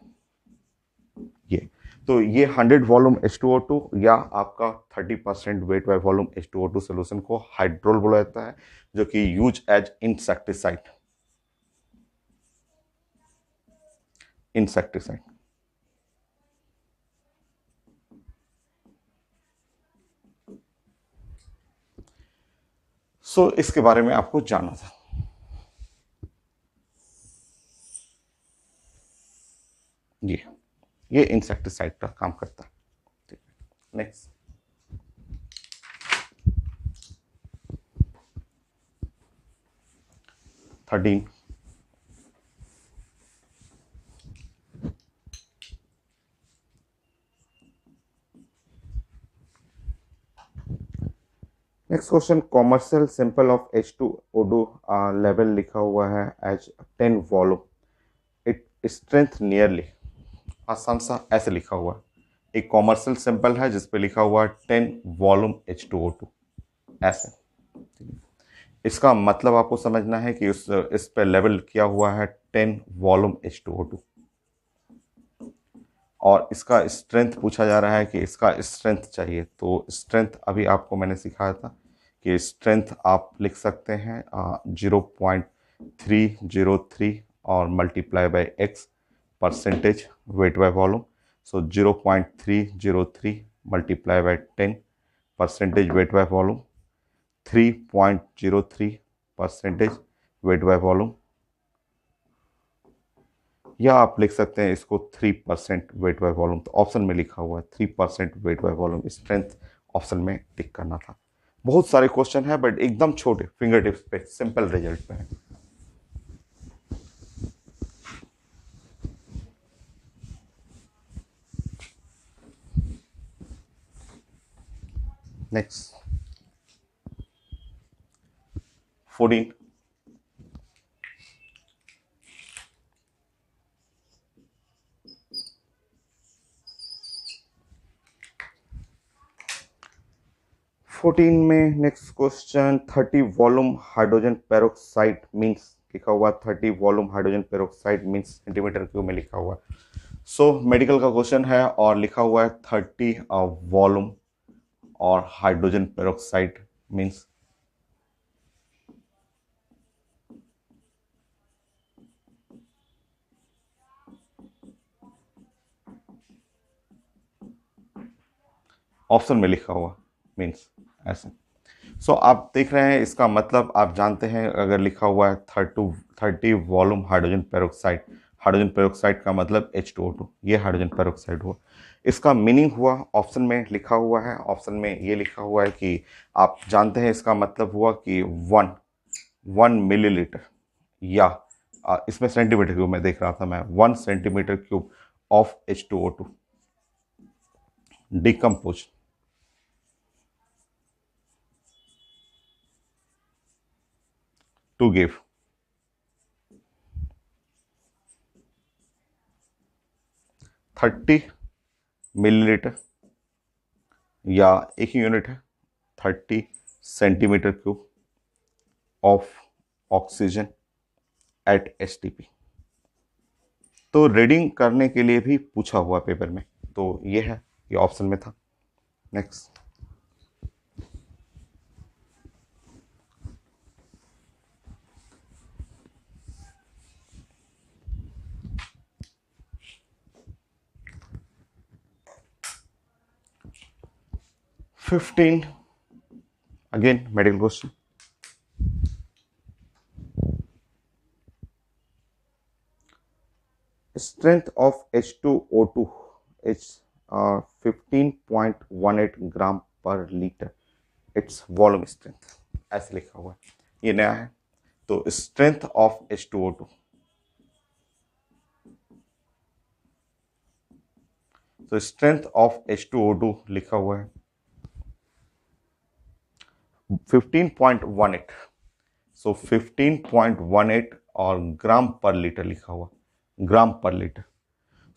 ये तो ये 100 वॉल्यूम H2O2 या आपका 30% weight by volume H2O2 solution को हाइड्रोल बोला जाता है, जो कि यूज एज इंसेक्टिसाइड। सो इसके बारे में आपको जानना था। ये इंसेक्टिसाइड का काम करता है। ठीक है, next. Thirteen, next question, commercial simple of H2O2 level लिखा हुआ है as 10 volume, it strength nearly, आसान सा ऐसे लिखा हुआ है। एक कॉमर्शियल सिंपल है जिसपे लिखा हुआ है 10 वॉल्यूम H2O2 ऐसे। इसका मतलब आपको समझना है कि इस पे लेवल किया हुआ है 10 वॉल्यूम H2O2 और इसका स्ट्रेंथ पूछा जा रहा है कि इसका स्ट्रेंथ चाहिए। तो स्ट्रेंथ अभी आपको मैंने सिखाया था कि स्ट्रेंथ आप लिख सकते हैं 0.303 और multiply by x percentage weight by volume. So 0.303 multiply by 10 percentage weight by volume, 3.03 percentage weight by volume, या आप लिख सकते हैं इसको 3% वेट बाय वॉल्यूम। तो ऑप्शन में लिखा हुआ है 3% weight by volume strength, option में टिक करना था। बहुत सारे क्वेश्चन है बट एकदम छोटे, फिंगर टिप्स पे, सिंपल रिजल्ट पे है। नेक्स्ट 14, में next question, 30 volume hydrogen peroxide means लिखा हुआ, 30 volume hydrogen peroxide means centimetre cube में लिखा हुआ। सो मेडिकल का क्वेश्चन है और लिखा हुआ है 30 वॉल्यूम और हाइड्रोजन पेरोक्साइड मीन्स, ऑप्शन में लिखा हुआ मीन्स ऐसे। सो आप देख रहे हैं, इसका मतलब आप जानते हैं अगर लिखा हुआ है 30 volume hydrogen peroxide, hydrogen peroxide का मतलब H2O2, ये हाइड्रोजन पेरोक्साइड हुआ। इसका मीनिंग हुआ ऑप्शन में लिखा हुआ है, ऑप्शन में ये लिखा हुआ है कि आप जानते हैं इसका मतलब हुआ कि 1 मिलीलीटर, या इसमें सेंटीमीटर क्यूब में देख रहा था मैं, 1 centimetre cube of H2O2 decompose to give 30 millilitre, या एक ही यूनिट है 30 centimetre cube of oxygen at STP। तो रीडिंग करने के लिए भी पूछा हुआ पेपर में, तो ये है, ये ऑप्शन में था। Next 15, again medical question, strength of H2O2 is 15.18 ग्राम पर लीटर, इट्स वॉल्यूम स्ट्रेंथ, ऐसे लिखा हुआ है, ये नया है। तो स्ट्रेंथ ऑफ H2O2, तो स्ट्रेंथ ऑफ H2O2 लिखा हुआ है 15.18, सो 15.18 और ग्राम पर लीटर लिखा हुआ, ग्राम पर लीटर।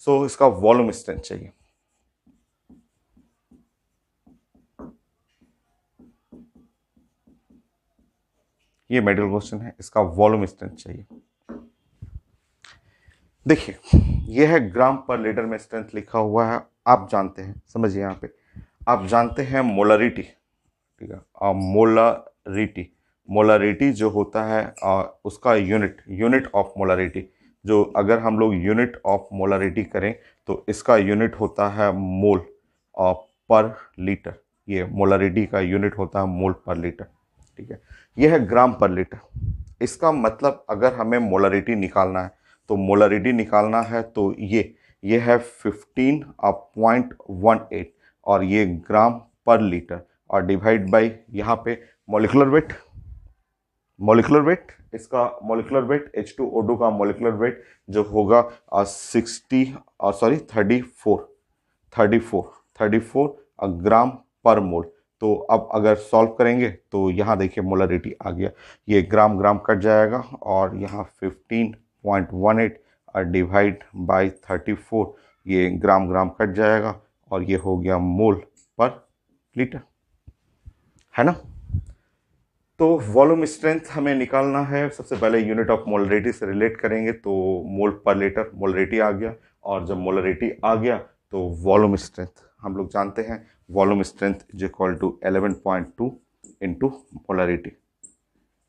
सो इसका वॉल्यूम स्ट्रेंथ चाहिए। ये मेडिकल क्वेश्चन है, इसका वॉल्यूम स्ट्रेंथ चाहिए। देखिए ये है ग्राम पर लीटर में स्ट्रेंथ लिखा हुआ है। आप जानते हैं, समझिए यहाँ पे, आप जानते हैं मोलरिटी, ठीक है, मोलरिटी, मोलरिटी जो होता है उसका यूनिट ऑफ मोलरिटी, जो अगर हम लोग यूनिट ऑफ मोलरिटी करें तो इसका यूनिट होता है मोल पर लीटर। ये मोलरिटी का यूनिट होता है मोल पर लीटर, ठीक है। यह है ग्राम पर लीटर। इसका मतलब अगर हमें मोलरिटी निकालना है, तो मोलरिटी निकालना है तो ये है 15.18 और ये ग्राम पर लीटर, और डिवाइड बाई यहाँ पे मॉलिक्यूलर वेट, इसका मॉलिक्यूलर वेट H2O2 का मॉलिक्यूलर वेट जो होगा 34 ग्राम पर मोल। तो अब अगर सॉल्व करेंगे तो यहाँ देखिए मोलरिटी आ गया, ये ग्राम ग्राम कट जाएगा और यहाँ 15.18 और डिवाइड बाई 34, ये ग्राम ग्राम कट जाएगा और ये हो गया मोल पर लीटर, है ना। तो वॉल्यूम स्ट्रेंथ हमें निकालना है। सबसे पहले यूनिट ऑफ मोलरिटी से रिलेट करेंगे, तो मोल पर लीटर मोलरिटी आ गया, और जब मोलरिटी आ गया तो वॉल्यूम स्ट्रेंथ हम लोग जानते हैं, volume strength is equal to 11.2 into molarity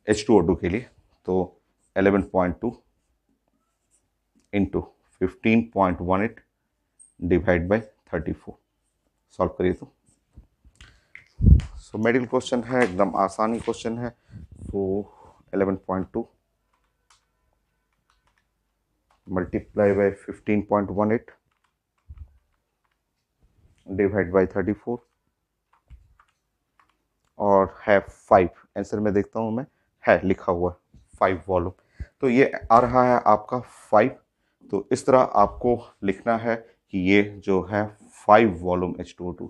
H2O2 के लिए, तो 11.2 इंटू 15.18 डिवाइड बाई 34, सॉल्व करिए तो। सो मेडिकल क्वेश्चन है, एकदम आसानी क्वेश्चन है। तो 11.2 मल्टीप्लाई बाई 15.18 डिवाइड बाई 34 और है 5। आंसर में देखता हूँ मैं, है लिखा हुआ 5 वॉल्यूम, तो ये आ रहा है आपका 5। तो इस तरह आपको लिखना है कि ये जो है 5 वॉल्यूम H2O2।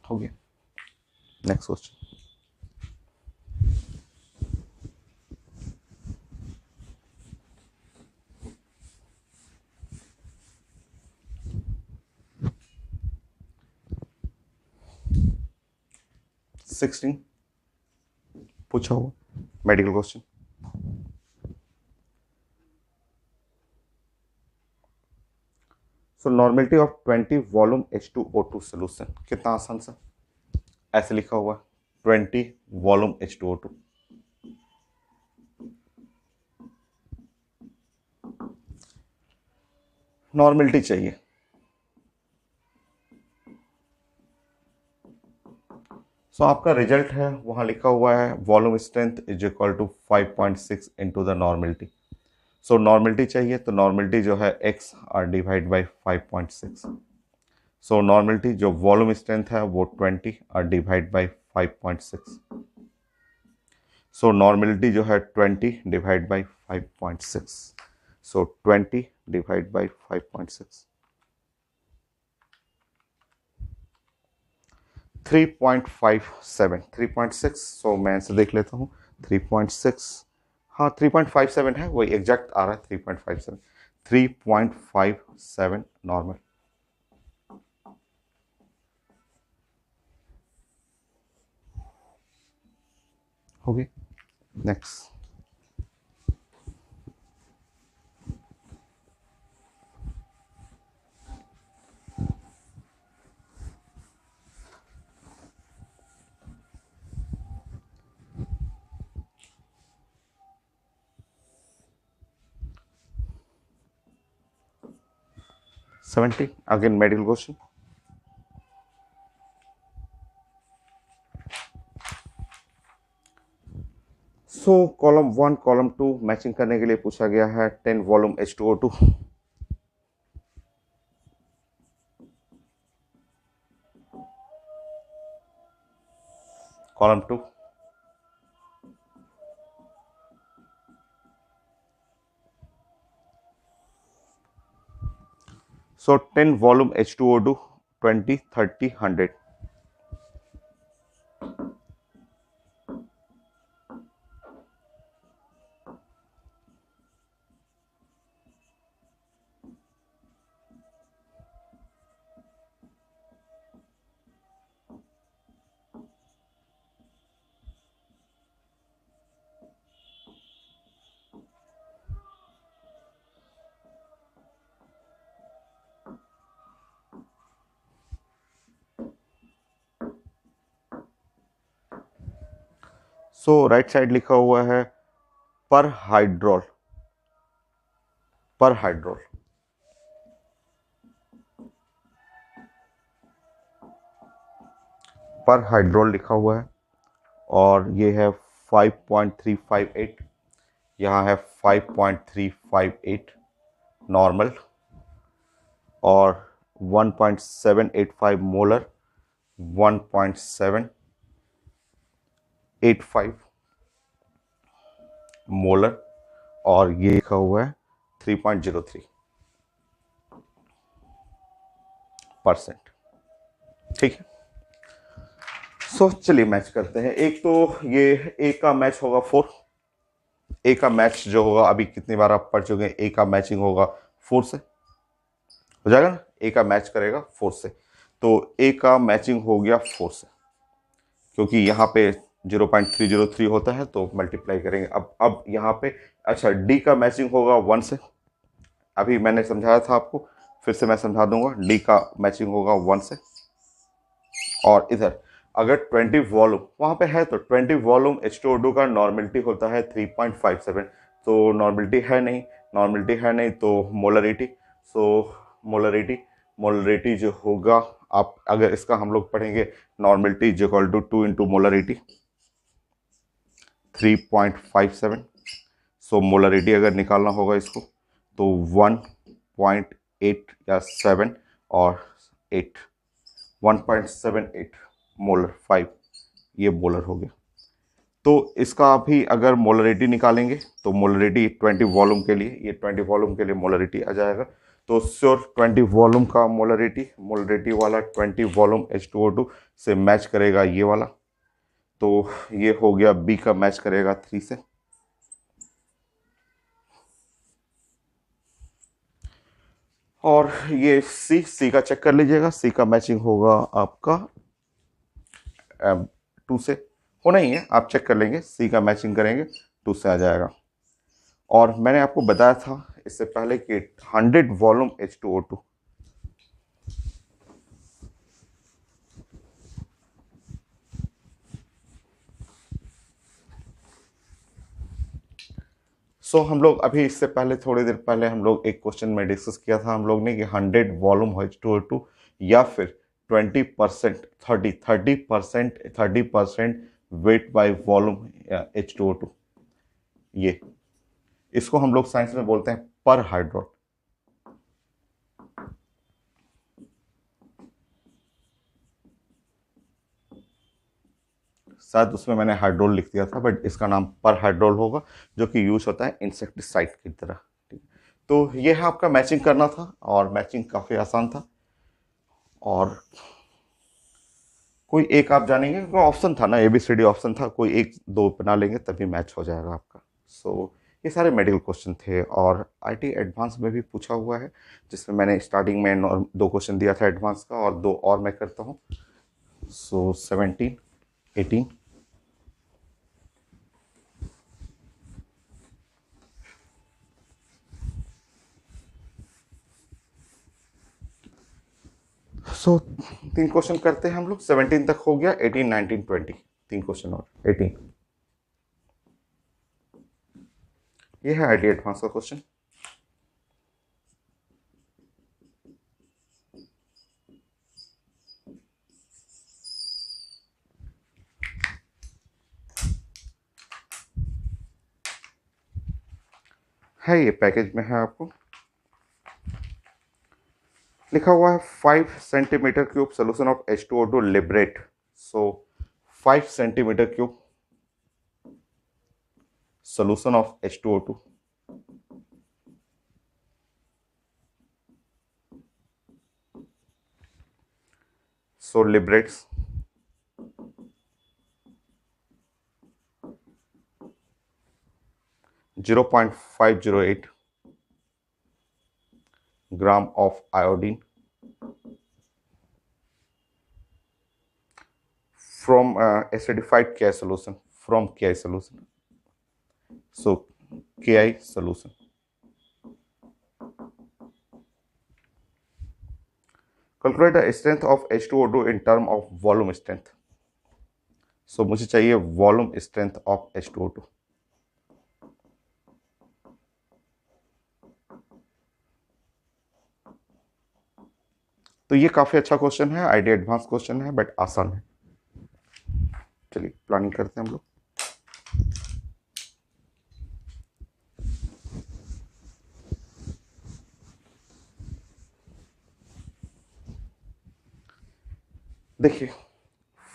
हो गया, नेक्स्ट क्वेश्चन। सिक्सटीन पूछा हुआ medical question. So normality of 20 volume H2O2 solution, कितना आसान सा, ऐसे लिखा हुआ 20 वॉल्यूम H2O2। नॉर्मेलिटी चाहिए, सो आपका रिजल्ट है वहां लिखा हुआ है volume strength is equal to 5.6 into the normality. So normality चाहिए, तो नॉर्मेलिटी जो है x और डिवाइड बाई 5.6। सो नॉर्मेलिटी जो वॉल्यूम स्ट्रेंथ है वो 20 और डिवाइड बाई 5.6। सो नॉर्मेलिटी जो है 20 divide by 5.6, so 20 divide by 5.6, 3.57, 3.6। सो मैं इसे देख लेता हूँ, 3.6, हाँ 3.57 है, वही एग्जैक्ट आ रहा है 3.57, 3.57 नॉर्मल। हो गई, next. Seventy again medical question. सो कॉलम 1 कॉलम 2 मैचिंग करने के लिए पूछा गया है 10 वॉल्यूम H2O2। कॉलम 2, सो 10 वॉल्यूम H2O2 20 30 100। सो राइट साइड लिखा हुआ है पर हाइड्रोल, पर हाइड्रोल, पर हाइड्रोल लिखा हुआ है और ये है 5.358। यहाँ है 5.358 नॉर्मल और 1.785 मोलर, 1.785 मोलर और ये लिखा हुआ है 3.03%। ठीक है, सो चलिए मैच करते हैं। एक तो ये ए का मैच होगा 4, ए का मैच जो होगा, अभी कितनी बार आप पढ़ चुके हैं, ए का मैचिंग होगा 4 से, हो जाएगा ना, ए का मैच करेगा 4 से, तो ए का मैचिंग हो गया 4 से, क्योंकि यहाँ पे 0.303 होता है तो मल्टीप्लाई करेंगे। अब यहाँ पे अच्छा डी का मैचिंग होगा 1 से, अभी मैंने समझाया था आपको, फिर से मैं समझा दूंगा। डी का मैचिंग होगा 1 से, और इधर अगर 20 वॉल्यूम वहाँ पे है तो 20 वॉल्यूम H2O2 का नॉर्मलिटी होता है 3.57, तो नॉर्मलिटी है नहीं, नॉर्मलिटी है नहीं तो मोलरिटी, सो मोलरिटी जो होगा, आप अगर इसका हम लोग पढ़ेंगे normality is equal to 2 into molarity 3.57, so molarity अगर निकालना होगा इसको तो 1.8 या 7 और 8, 1.78 मोलर 5, ये मोलर हो गया। तो इसका भी अगर मोलरिटी निकालेंगे तो मोलरिटी 20 वॉल्यूम के लिए, ये 20 वॉल्यूम के लिए मोलरिटी आ जाएगा, तो श्योर 20 वॉल्यूम का मोलरिटी वाला 20 वॉल्यूम H2O2 से मैच करेगा ये वाला, तो ये हो गया बी का मैच करेगा 3 से। और ये सी का चेक कर लीजिएगा, सी का मैचिंग होगा आपका 2 से, होना ही है, आप चेक कर लेंगे, सी का मैचिंग करेंगे 2 से आ जाएगा। और मैंने आपको बताया था इससे पहले कि 100 वॉल्यूम H2O2, सो हम लोग अभी इससे पहले थोड़ी देर पहले हम लोग एक क्वेश्चन में डिस्कस किया था हम लोग ने कि 100 वॉल्यूम H2O2 या फिर 20%, 30% वेट बाय वॉल्यूम H2O2, ये इसको हम लोग साइंस में बोलते हैं पर हाइड्रोल। शायद उसमें मैंने हाइड्रोल लिख दिया था, बट इसका नाम पर हाइड्रोल होगा, जो कि यूज होता है इंसेक्टिसाइड की तरह। ठीक, तो ये है आपका मैचिंग करना था, और मैचिंग काफ़ी आसान था, और कोई एक आप जानेंगे, ऑप्शन था ना, ABCD ऑप्शन था, कोई एक दो बना लेंगे तभी मैच हो जाएगा आपका। सो ये सारे मेडिकल क्वेश्चन थे, और IT एडवांस में भी पूछा हुआ है, जिसमें मैंने स्टार्टिंग में 2 क्वेश्चन दिया था एडवांस का, और 2 और मैं करता हूँ। सो 17, 18, सो 3 क्वेश्चन करते हैं हम लोग, 17 तक हो गया, 18, 19, 20, 3 क्वेश्चन और 18। ये है IT एडवांस का क्वेश्चन। है ये पैकेज में है, आपको लिखा हुआ है 5 centimetre cube solution of H2O2 liberate. So 5 centimetre cube solution of H2O2, so liberates 0.508 gram of iodine from acidified KI solution, from KI solution, so KI solution. Calculate the strength of H2O2 in term of volume strength. So मुझे चाहिए volume strength of H2O2। तो ये काफी अच्छा question है, IT advance question है, but आसान है। चलिए प्लानिंग करते हैं हम लोग। देखिए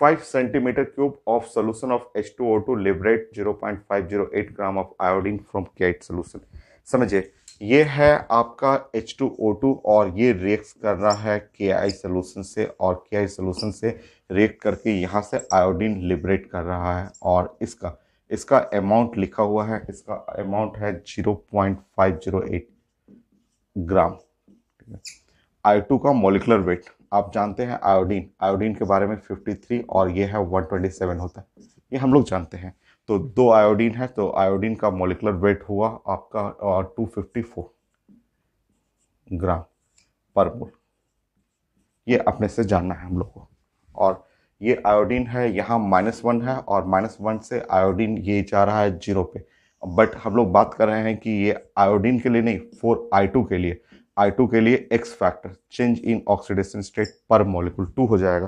5 centimetre cube of solution of H2O2 liberate 0.508 gram of iodine from केट सोल्यूशन। समझिए ये है आपका H2O2 और ये रिएक्ट कर रहा है KI सोल्यूशन से, और KI सोल्यूशन से रिएक्ट करके यहाँ से आयोडीन लिबरेट कर रहा है, और इसका इसका अमाउंट लिखा हुआ है, इसका अमाउंट है 0.508 ग्राम। I2 का मॉलिकुलर वेट आप जानते हैं, आयोडीन आयोडीन के बारे में 53 और ये है 127 होता है, ये हम लोग जानते हैं। तो दो आयोडीन है, तो आयोडीन का मॉलिकुलर वेट हुआ आपका 254 ग्राम पर मोल, ये अपने से जानना है हम लोग को। और ये आयोडीन है, यहाँ -1 है, और -1 से आयोडीन ये जा रहा है 0 पे। बट हम लोग बात कर रहे हैं कि ये आयोडीन के लिए नहीं, फॉर I2 के लिए, I2 के लिए x factor change in oxidation state पर मॉलिक्यूल 2 हो जाएगा।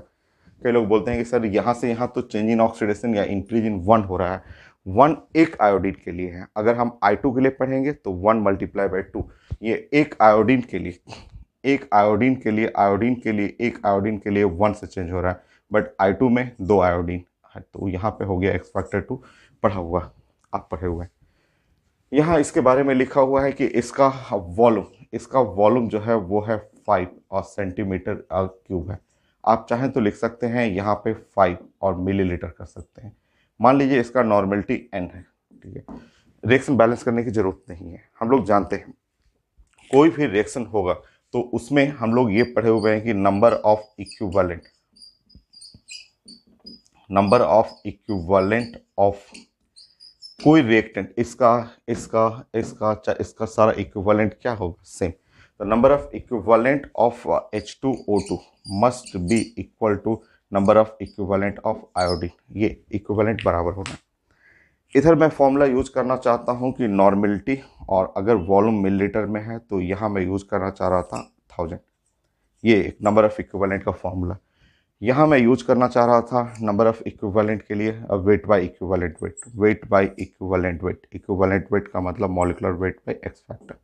कई लोग बोलते हैं कि सर यहाँ से यहाँ तो चेंज इन ऑक्सीडेशन या इंक्रीज इन 1 हो रहा है। 1 एक आयोडीन के लिए है, अगर हम I2 के लिए पढ़ेंगे तो 1 मल्टीप्लाई बाई 2, ये एक आयोडीन के लिए, एक आयोडीन के लिए, आयोडीन के लिए, एक आयोडीन के लिए 1 से चेंज हो रहा है। बट I2 में 2 आयोडीन है, तो यहाँ पे हो गया एक्स फैक्टर 2 पढ़ा हुआ, आप पढ़े हुए हैं। यहाँ इसके बारे में लिखा हुआ है कि इसका वॉल्यूम जो है वो है 5 और सेंटीमीटर क्यूब है। आप चाहें तो लिख सकते हैं यहाँ पे 5 और मिलीलीटर कर सकते हैं। मान लीजिए इसका नॉर्मेलिटी n है, ठीक है। रिएक्शन बैलेंस करने की जरूरत नहीं है, हम लोग जानते हैं कोई भी रिएक्शन होगा तो उसमें हम लोग ये पढ़े हुए हैं कि नंबर ऑफ ऑफ कोई रिएक्टेंट, इसका सारा इक्विवेलेंट क्या होगा, सेम। तो number of equivalent of H2O2 must be equal to number of equivalent of iodine, ये इक्विवेलेंट बराबर होना। इधर मैं फॉर्मूला यूज करना चाहता हूँ कि नॉर्मेलिटी, और अगर वॉल्यूम मिलीलीटर में है तो यहाँ मैं यूज करना चाह रहा था 1000, ये एक नंबर ऑफ इक्विवेलेंट का फॉर्मूला। यहाँ मैं यूज करना चाह रहा था नंबर ऑफ इक्विवेलेंट के लिए weight by equivalent weight, weight by equivalent weight, equivalent weight का मतलब molecular weight by x factor.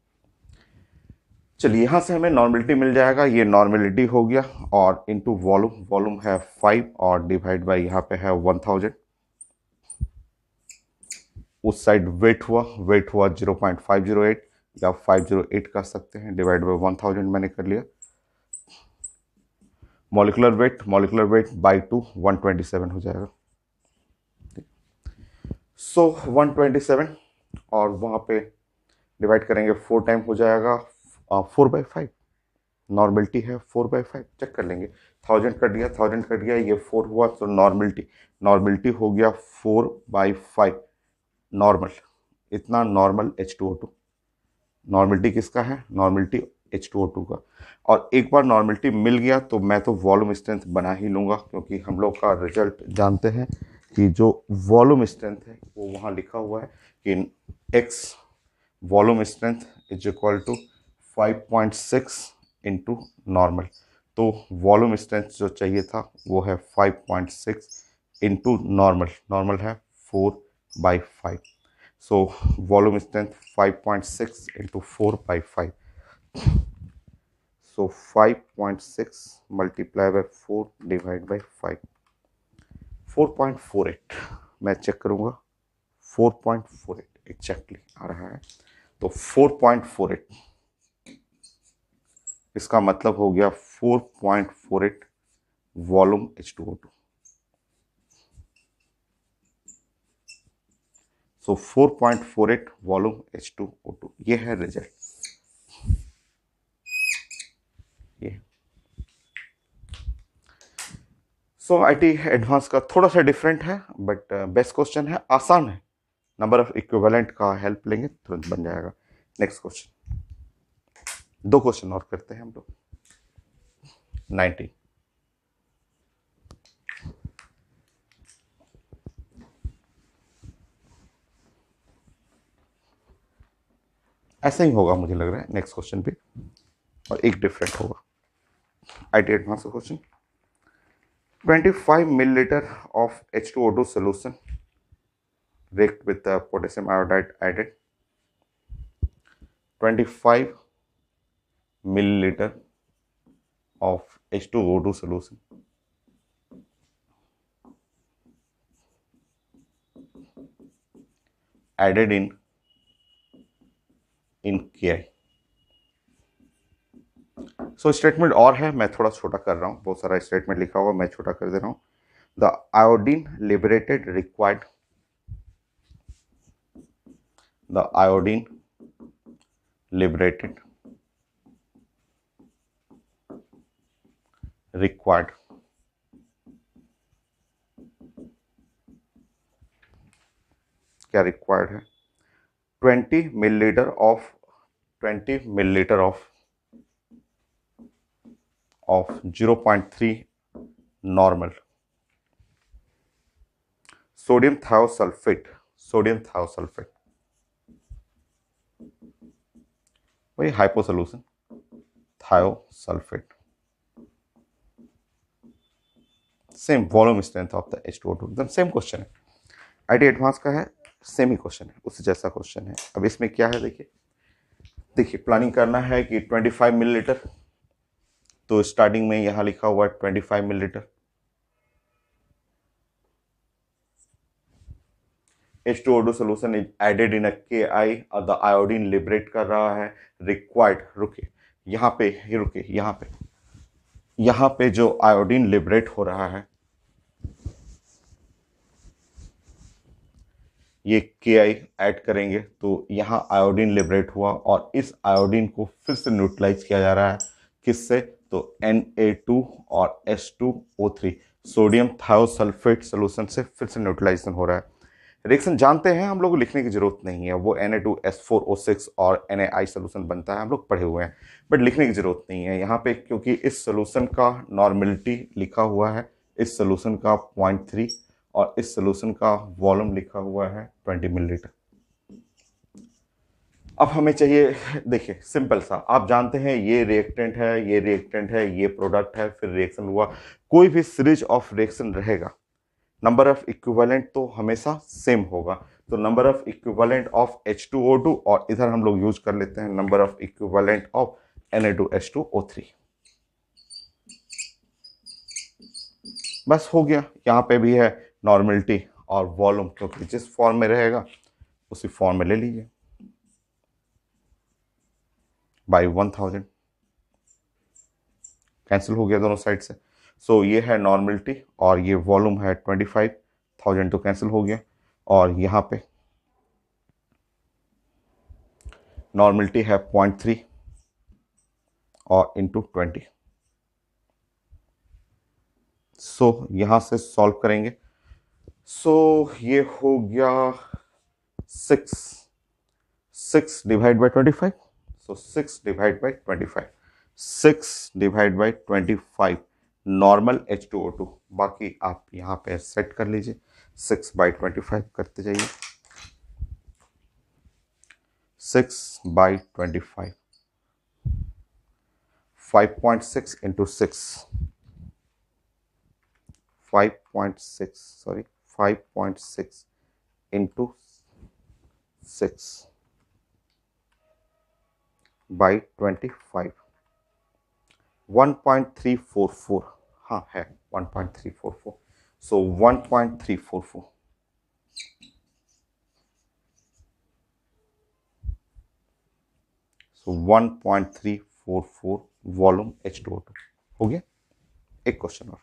चलिए यहाँ से हमें नॉर्मेलिटी मिल जाएगा, ये नॉर्मेलिटी हो गया, और इनटू वॉल्यूम, वॉल्यूम है 5 और डिवाइड बाय यहाँ पे है 1000। उस साइड वेट हुआ 0.508 या 508 कर सकते हैं, डिवाइड बाय 1000 मैंने कर लिया। मॉलिकुलर वेट बाई 2 127 हो जाएगा। सो 127 और वहाँ पे डिवाइड करेंगे 4 टाइम हो जाएगा 4/5, नॉर्मेलिटी है 4/5, चेक कर लेंगे। 1000 कट गया, ये 4 हुआ, तो नॉर्मेलिटी हो गया 4/5 नॉर्मल। इतना नॉर्मल H2O2, नॉर्मेलिटी किसका है, नॉर्मेलिटी H2O2 का। और एक बार नॉर्मेलिटी मिल गया तो मैं तो वॉल्यूम स्ट्रेंथ बना ही लूँगा, क्योंकि हम लोग का रिजल्ट जानते हैं कि जो वॉल्यूम स्ट्रेंथ है वो वहाँ लिखा हुआ है कि x volume strength is equal to 5.6 into normal. तो वॉल्यूम स्ट्रेंथ जो चाहिए था वो है 5.6 इंटू नॉर्मल, नॉर्मल है 4/5। So volume strength 5.6 into 4/5. So 5.6 multiplied by 4 divided by 5. 4.48 मैं चेक करूँगा, 4.48 एग्जैक्टली आ रहा है। तो 4.48 इसका मतलब हो गया 4.48 वॉल्यूम H2O2। सो 4.48 वॉल्यूम H2O2, ये है रिजल्ट। ये सो IT एडवांस का थोड़ा सा डिफरेंट है, बट बेस्ट क्वेश्चन है, आसान है। नंबर ऑफ इक्विवेलेंट का हेल्प लेंगे तुरंत बन जाएगा। नेक्स्ट क्वेश्चन, 2 क्वेश्चन और करते हैं हम लोग। 19 ऐसा ही होगा मुझे लग रहा है नेक्स्ट क्वेश्चन भी, और एक डिफरेंट होगा। IT एडवांस का question, 25 milliliter of H2O2 solution react with the potassium iodide added, 25 milliliter of H2O2 solution added in KI. So statement और है, मैं थोड़ा छोटा कर रहा हूँ, बहुत सारा स्टेटमेंट लिखा हुआ, मैं छोटा कर दे रहा हूँ. The iodine liberated required, the iodine liberated required क्या रिक्वायर्ड है 20 millilitre of 20 millilitre of 0.3 normal sodium thiosulphate, sodium thiosulphate वही hypo solution thiosulphate, same volume strength of the H2O2, एकदम सेम क्वेश्चन है, आईटी एडवांस का है, same ही question है, उससे जैसा क्वेश्चन है. अब इसमें क्या है, देखिए प्लानिंग करना है कि 25 मिलीलीटर, तो स्टार्टिंग में यहां लिखा हुआ है 25 millilitre, H2O2 solution is added in a KI और द आयोडीन लिबरेट कर रहा है रिक्वायर्ड. रुके यहाँ पे, ये रुके यहाँ पे जो आयोडीन लिबरेट हो रहा है ये KI ऐड करेंगे तो यहाँ आयोडीन लिबरेट हुआ और इस आयोडीन को फिर से न्यूट्रलाइज किया जा रहा है किससे, तो Na2 और H2O3 सोडियम थायोसल्फेट सोल्यूशन से फिर से न्यूट्रलाइजेशन हो रहा है. रिएक्शन जानते हैं हम लोग को, लिखने की जरूरत नहीं है, वो Na2S4O6 और NaI सोल्यूशन बनता है, हम लोग पढ़े हुए हैं, बट लिखने की जरूरत नहीं है यहाँ पे, क्योंकि इस सोल्यूशन का नॉर्मेलिटी लिखा हुआ है, इस सोल्यूशन का 0.3 और इस सोल्यूशन का वॉल्यूम लिखा हुआ है 20 मिलीलीटर. अब हमें चाहिए, देखिए सिंपल सा, आप जानते हैं ये रिएक्टेंट है, ये रिएक्टेंट है, ये प्रोडक्ट है, फिर रिएक्शन हुआ, कोई भी सीरीज ऑफ रिएक्शन रहेगा, नंबर ऑफ इक्विवेलेंट तो हमेशा सेम होगा, तो number of equivalent of H2O2 और इधर हम लोग यूज कर लेते हैं number of equivalent of Na2H2O3. बस हो गया, यहाँ पे भी है नॉर्मलिटी और वॉल्यूम, क्योंकि जिस फॉर्म में रहेगा उसी फॉर्म में ले लीजिए बाई 1000, कैंसिल हो गया दोनों साइड से. सो ये है नॉर्मलिटी और ये वॉल्यूम है 25,000, तो कैंसिल हो गया, और यहाँ पे नॉर्मलिटी है 0.3 और इंटू 20. सो यहाँ से सॉल्व करेंगे, सो ये हो गया 6 divide by 25, so 6 divide by 25, 6 divide by 25 normal H2O2, बाकी आप यहाँ पे सेट कर लीजिए, 6/25 करते जाइए, 6/25, 5.6 इंटू 6, 5.6 इंटू 6/25, 1.344, हाँ है 1.344, सो 1.344, सो 1.344 वॉल्यूम H2O2 हो गया. एक क्वेश्चन और,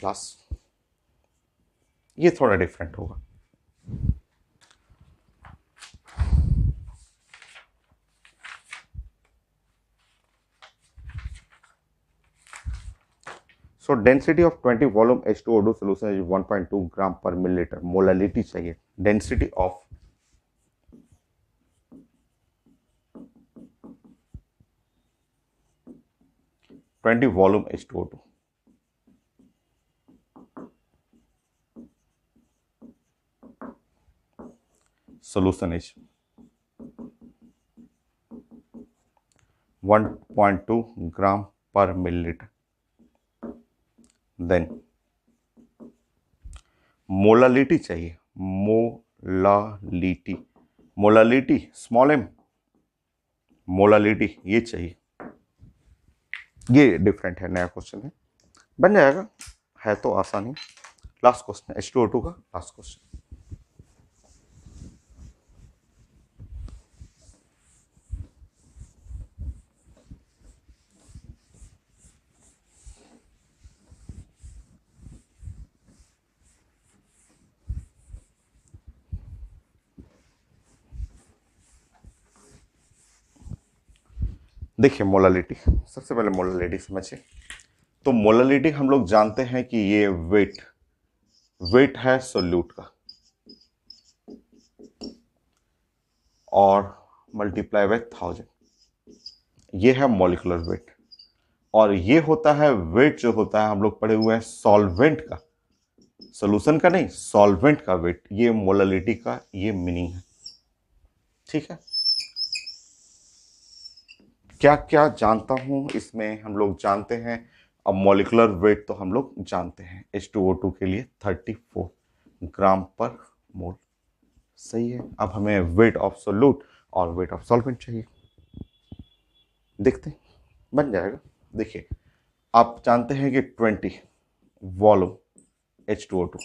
लास्ट, ये थोड़ा डिफरेंट होगा. So density of 20 volume H2O2 solution is 1.2 gram per millilitre. Molality चाहिए, density of 20 volume H2O2, solution is 1.2 gram per millilitre. Then molality चाहिए, molality, molality small m, molality ये चाहिए, ये डिफरेंट है, नया क्वेश्चन है, बन जाएगा, है तो आसानी। लास्ट क्वेश्चन H2O2 का लास्ट क्वेश्चन। देखिए मोलालिटी, सबसे पहले मोलालिटी समझिए। तो मोलालिटी हम लोग जानते हैं कि ये वेट, वेट है सोल्यूट का और मल्टीप्लाई बाय 1000, ये है मॉलिक्यूलर वेट। और ये होता है वेट जो होता है, हम लोग पढ़े हुए हैं सॉल्वेंट का, सोल्यूशन का नहीं, सॉल्वेंट का वेट, ये मोलालिटी का ये मीनिंग है। ठीक है, क्या क्या जानता हूं इसमें, हम लोग जानते हैं अब मॉलिक्यूलर वेट तो हम लोग जानते हैं H2O2 के लिए 34 ग्राम पर मोल, सही है। अब हमें वेट ऑफ सोल्यूट और वेट ऑफ सॉल्वेंट चाहिए, देखते हैं, बन जाएगा। देखिए आप जानते हैं कि 20 वॉल्यूम H2O2,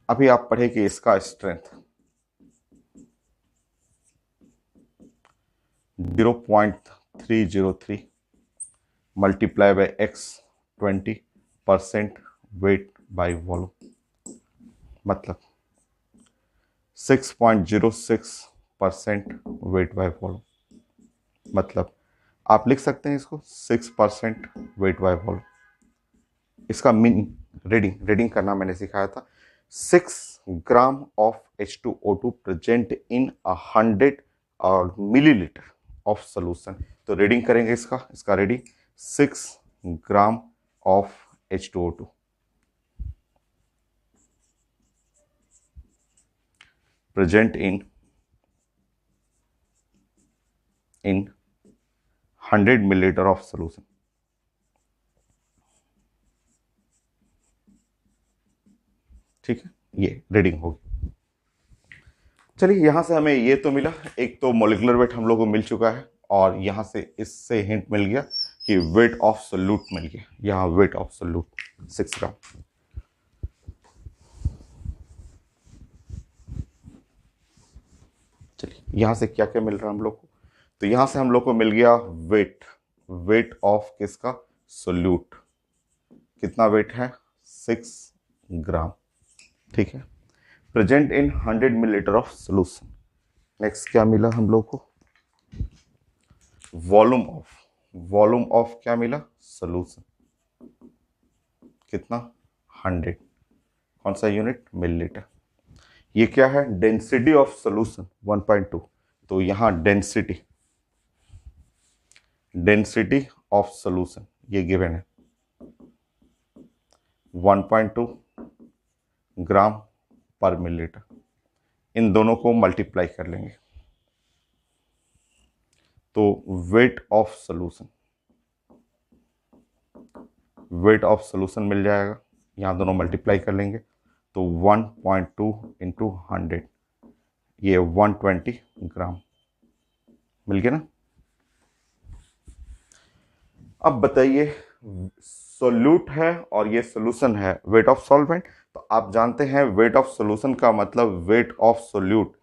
अभी आप पढ़े कि इसका strength 0.303 multiply by x 20% weight by volume, मतलब 6.06% वेट बाय वॉल्यूम, मतलब आप लिख सकते हैं इसको 6% वेट बाय वॉल्यूम। इसका मीन रीडिंग करना मैंने सिखाया था। 6 ग्राम of H2O2 present in 100 millilitre of solution. तो रीडिंग करेंगे इसका reading 6 gram of H2O2 present in 100 millilitre of solution. ठीक है, ये रीडिंग होगी। चलिए यहां से हमें ये तो मिला, एक तो मोलिकुलर वेट हम लोग को मिल चुका है, और यहां से इससे हिंट मिल गया कि वेट ऑफ सोल्यूट मिल गया, यहां वेट ऑफ सोल्यूट 6 ग्राम। चलिए यहां से क्या क्या मिल रहा है हम लोग को, तो यहां से हम लोग को मिल गया वेट, वेट ऑफ किसका, सोल्यूट, कितना वेट है 6 ग्राम। ठीक है, present in 100 millilitre of solution. Next क्या मिला हम लोग को, वॉल्यूम ऑफ, वॉल्यूम ऑफ क्या मिला, सोल्यूशन, कितना 100, कौन सा यूनिट, मिलीलीटर। ये क्या है, डेंसिटी ऑफ सोल्यूशन 1.2, तो यहां डेंसिटी, डेंसिटी ऑफ सोल्यूशन ये गिवन है 1.2 ग्राम पर मिलीलीटर। इन दोनों को मल्टीप्लाई कर लेंगे तो weight of solution, weight of solution मिल जाएगा, यहां दोनों मल्टीप्लाई कर लेंगे तो 1.2 इंटू 100, ये 120 ग्राम मिल गया ना। अब बताइए, सोल्यूट है और ये सोल्यूशन है, वेट ऑफ सॉल्वेंट, तो आप जानते हैं वेट ऑफ सोल्यूशन का मतलब वेट ऑफ सोल्यूट,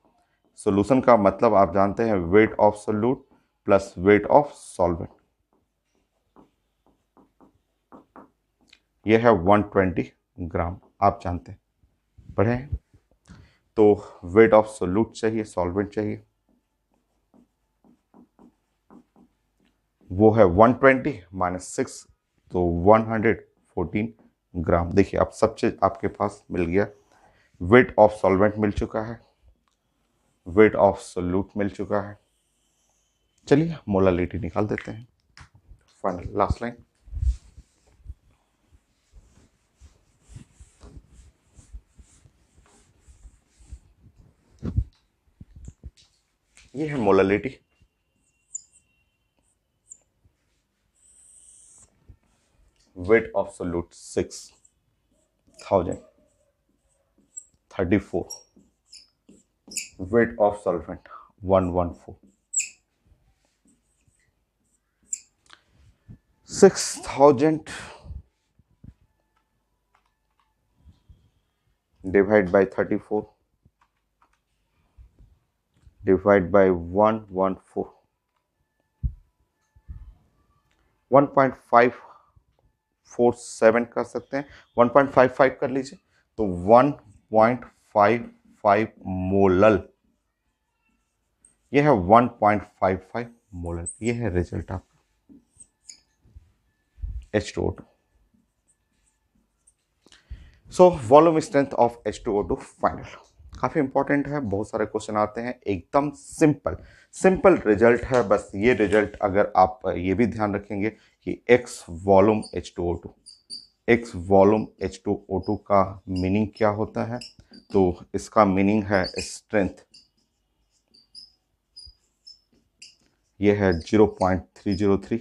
सोल्यूशन का मतलब आप जानते हैं weight of solute plus weight of solvent, ये है 120 ग्राम, आप जानते हैं, पढ़े हैं। तो वेट ऑफ सोल्यूट चाहिए, सॉल्वेंट चाहिए, वो है 120 माइनस 6, तो 114 ग्राम। देखिए अब सब चीज आपके पास मिल गया, वेट ऑफ सॉल्वेंट मिल चुका है, वेट ऑफ सोल्यूट मिल चुका है। चलिए मोलालिटी निकाल देते हैं, फाइनल लास्ट लाइन। ये है molality, weight of solute 6, 3034, weight of solvent 114, 6000 divide by 34 divide by 114, 1.547 कर सकते हैं, 1.55 कर लीजिए, तो 1.55 मोलल, ये है 1.55 मोलल, ये है रिजल्ट आपका H2O2। So volume strength of H2O2 final काफी इंपॉर्टेंट है, बहुत सारे क्वेश्चन आते हैं, एकदम सिंपल रिजल्ट है। बस ये रिजल्ट अगर आप ये भी ध्यान रखेंगे कि X volume H2O2, X volume H2O2 का मीनिंग क्या होता है, तो इसका मीनिंग है स्ट्रेंथ, ये है 0.303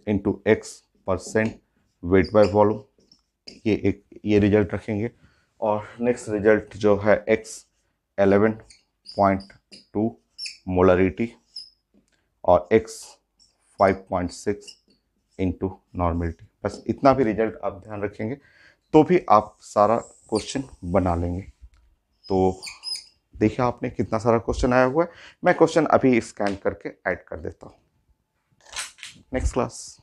into X percent weight by volume, ये रिजल्ट रखेंगे। और नेक्स्ट रिजल्ट जो है X 11.2 मोलरिटी और X 5.6 इंटू नॉर्मलिटी, बस इतना भी रिजल्ट आप ध्यान रखेंगे तो भी आप सारा क्वेश्चन बना लेंगे। तो देखिए आपने कितना सारा क्वेश्चन आया हुआ है, मैं क्वेश्चन अभी स्कैन करके ऐड कर देता हूँ। Next class.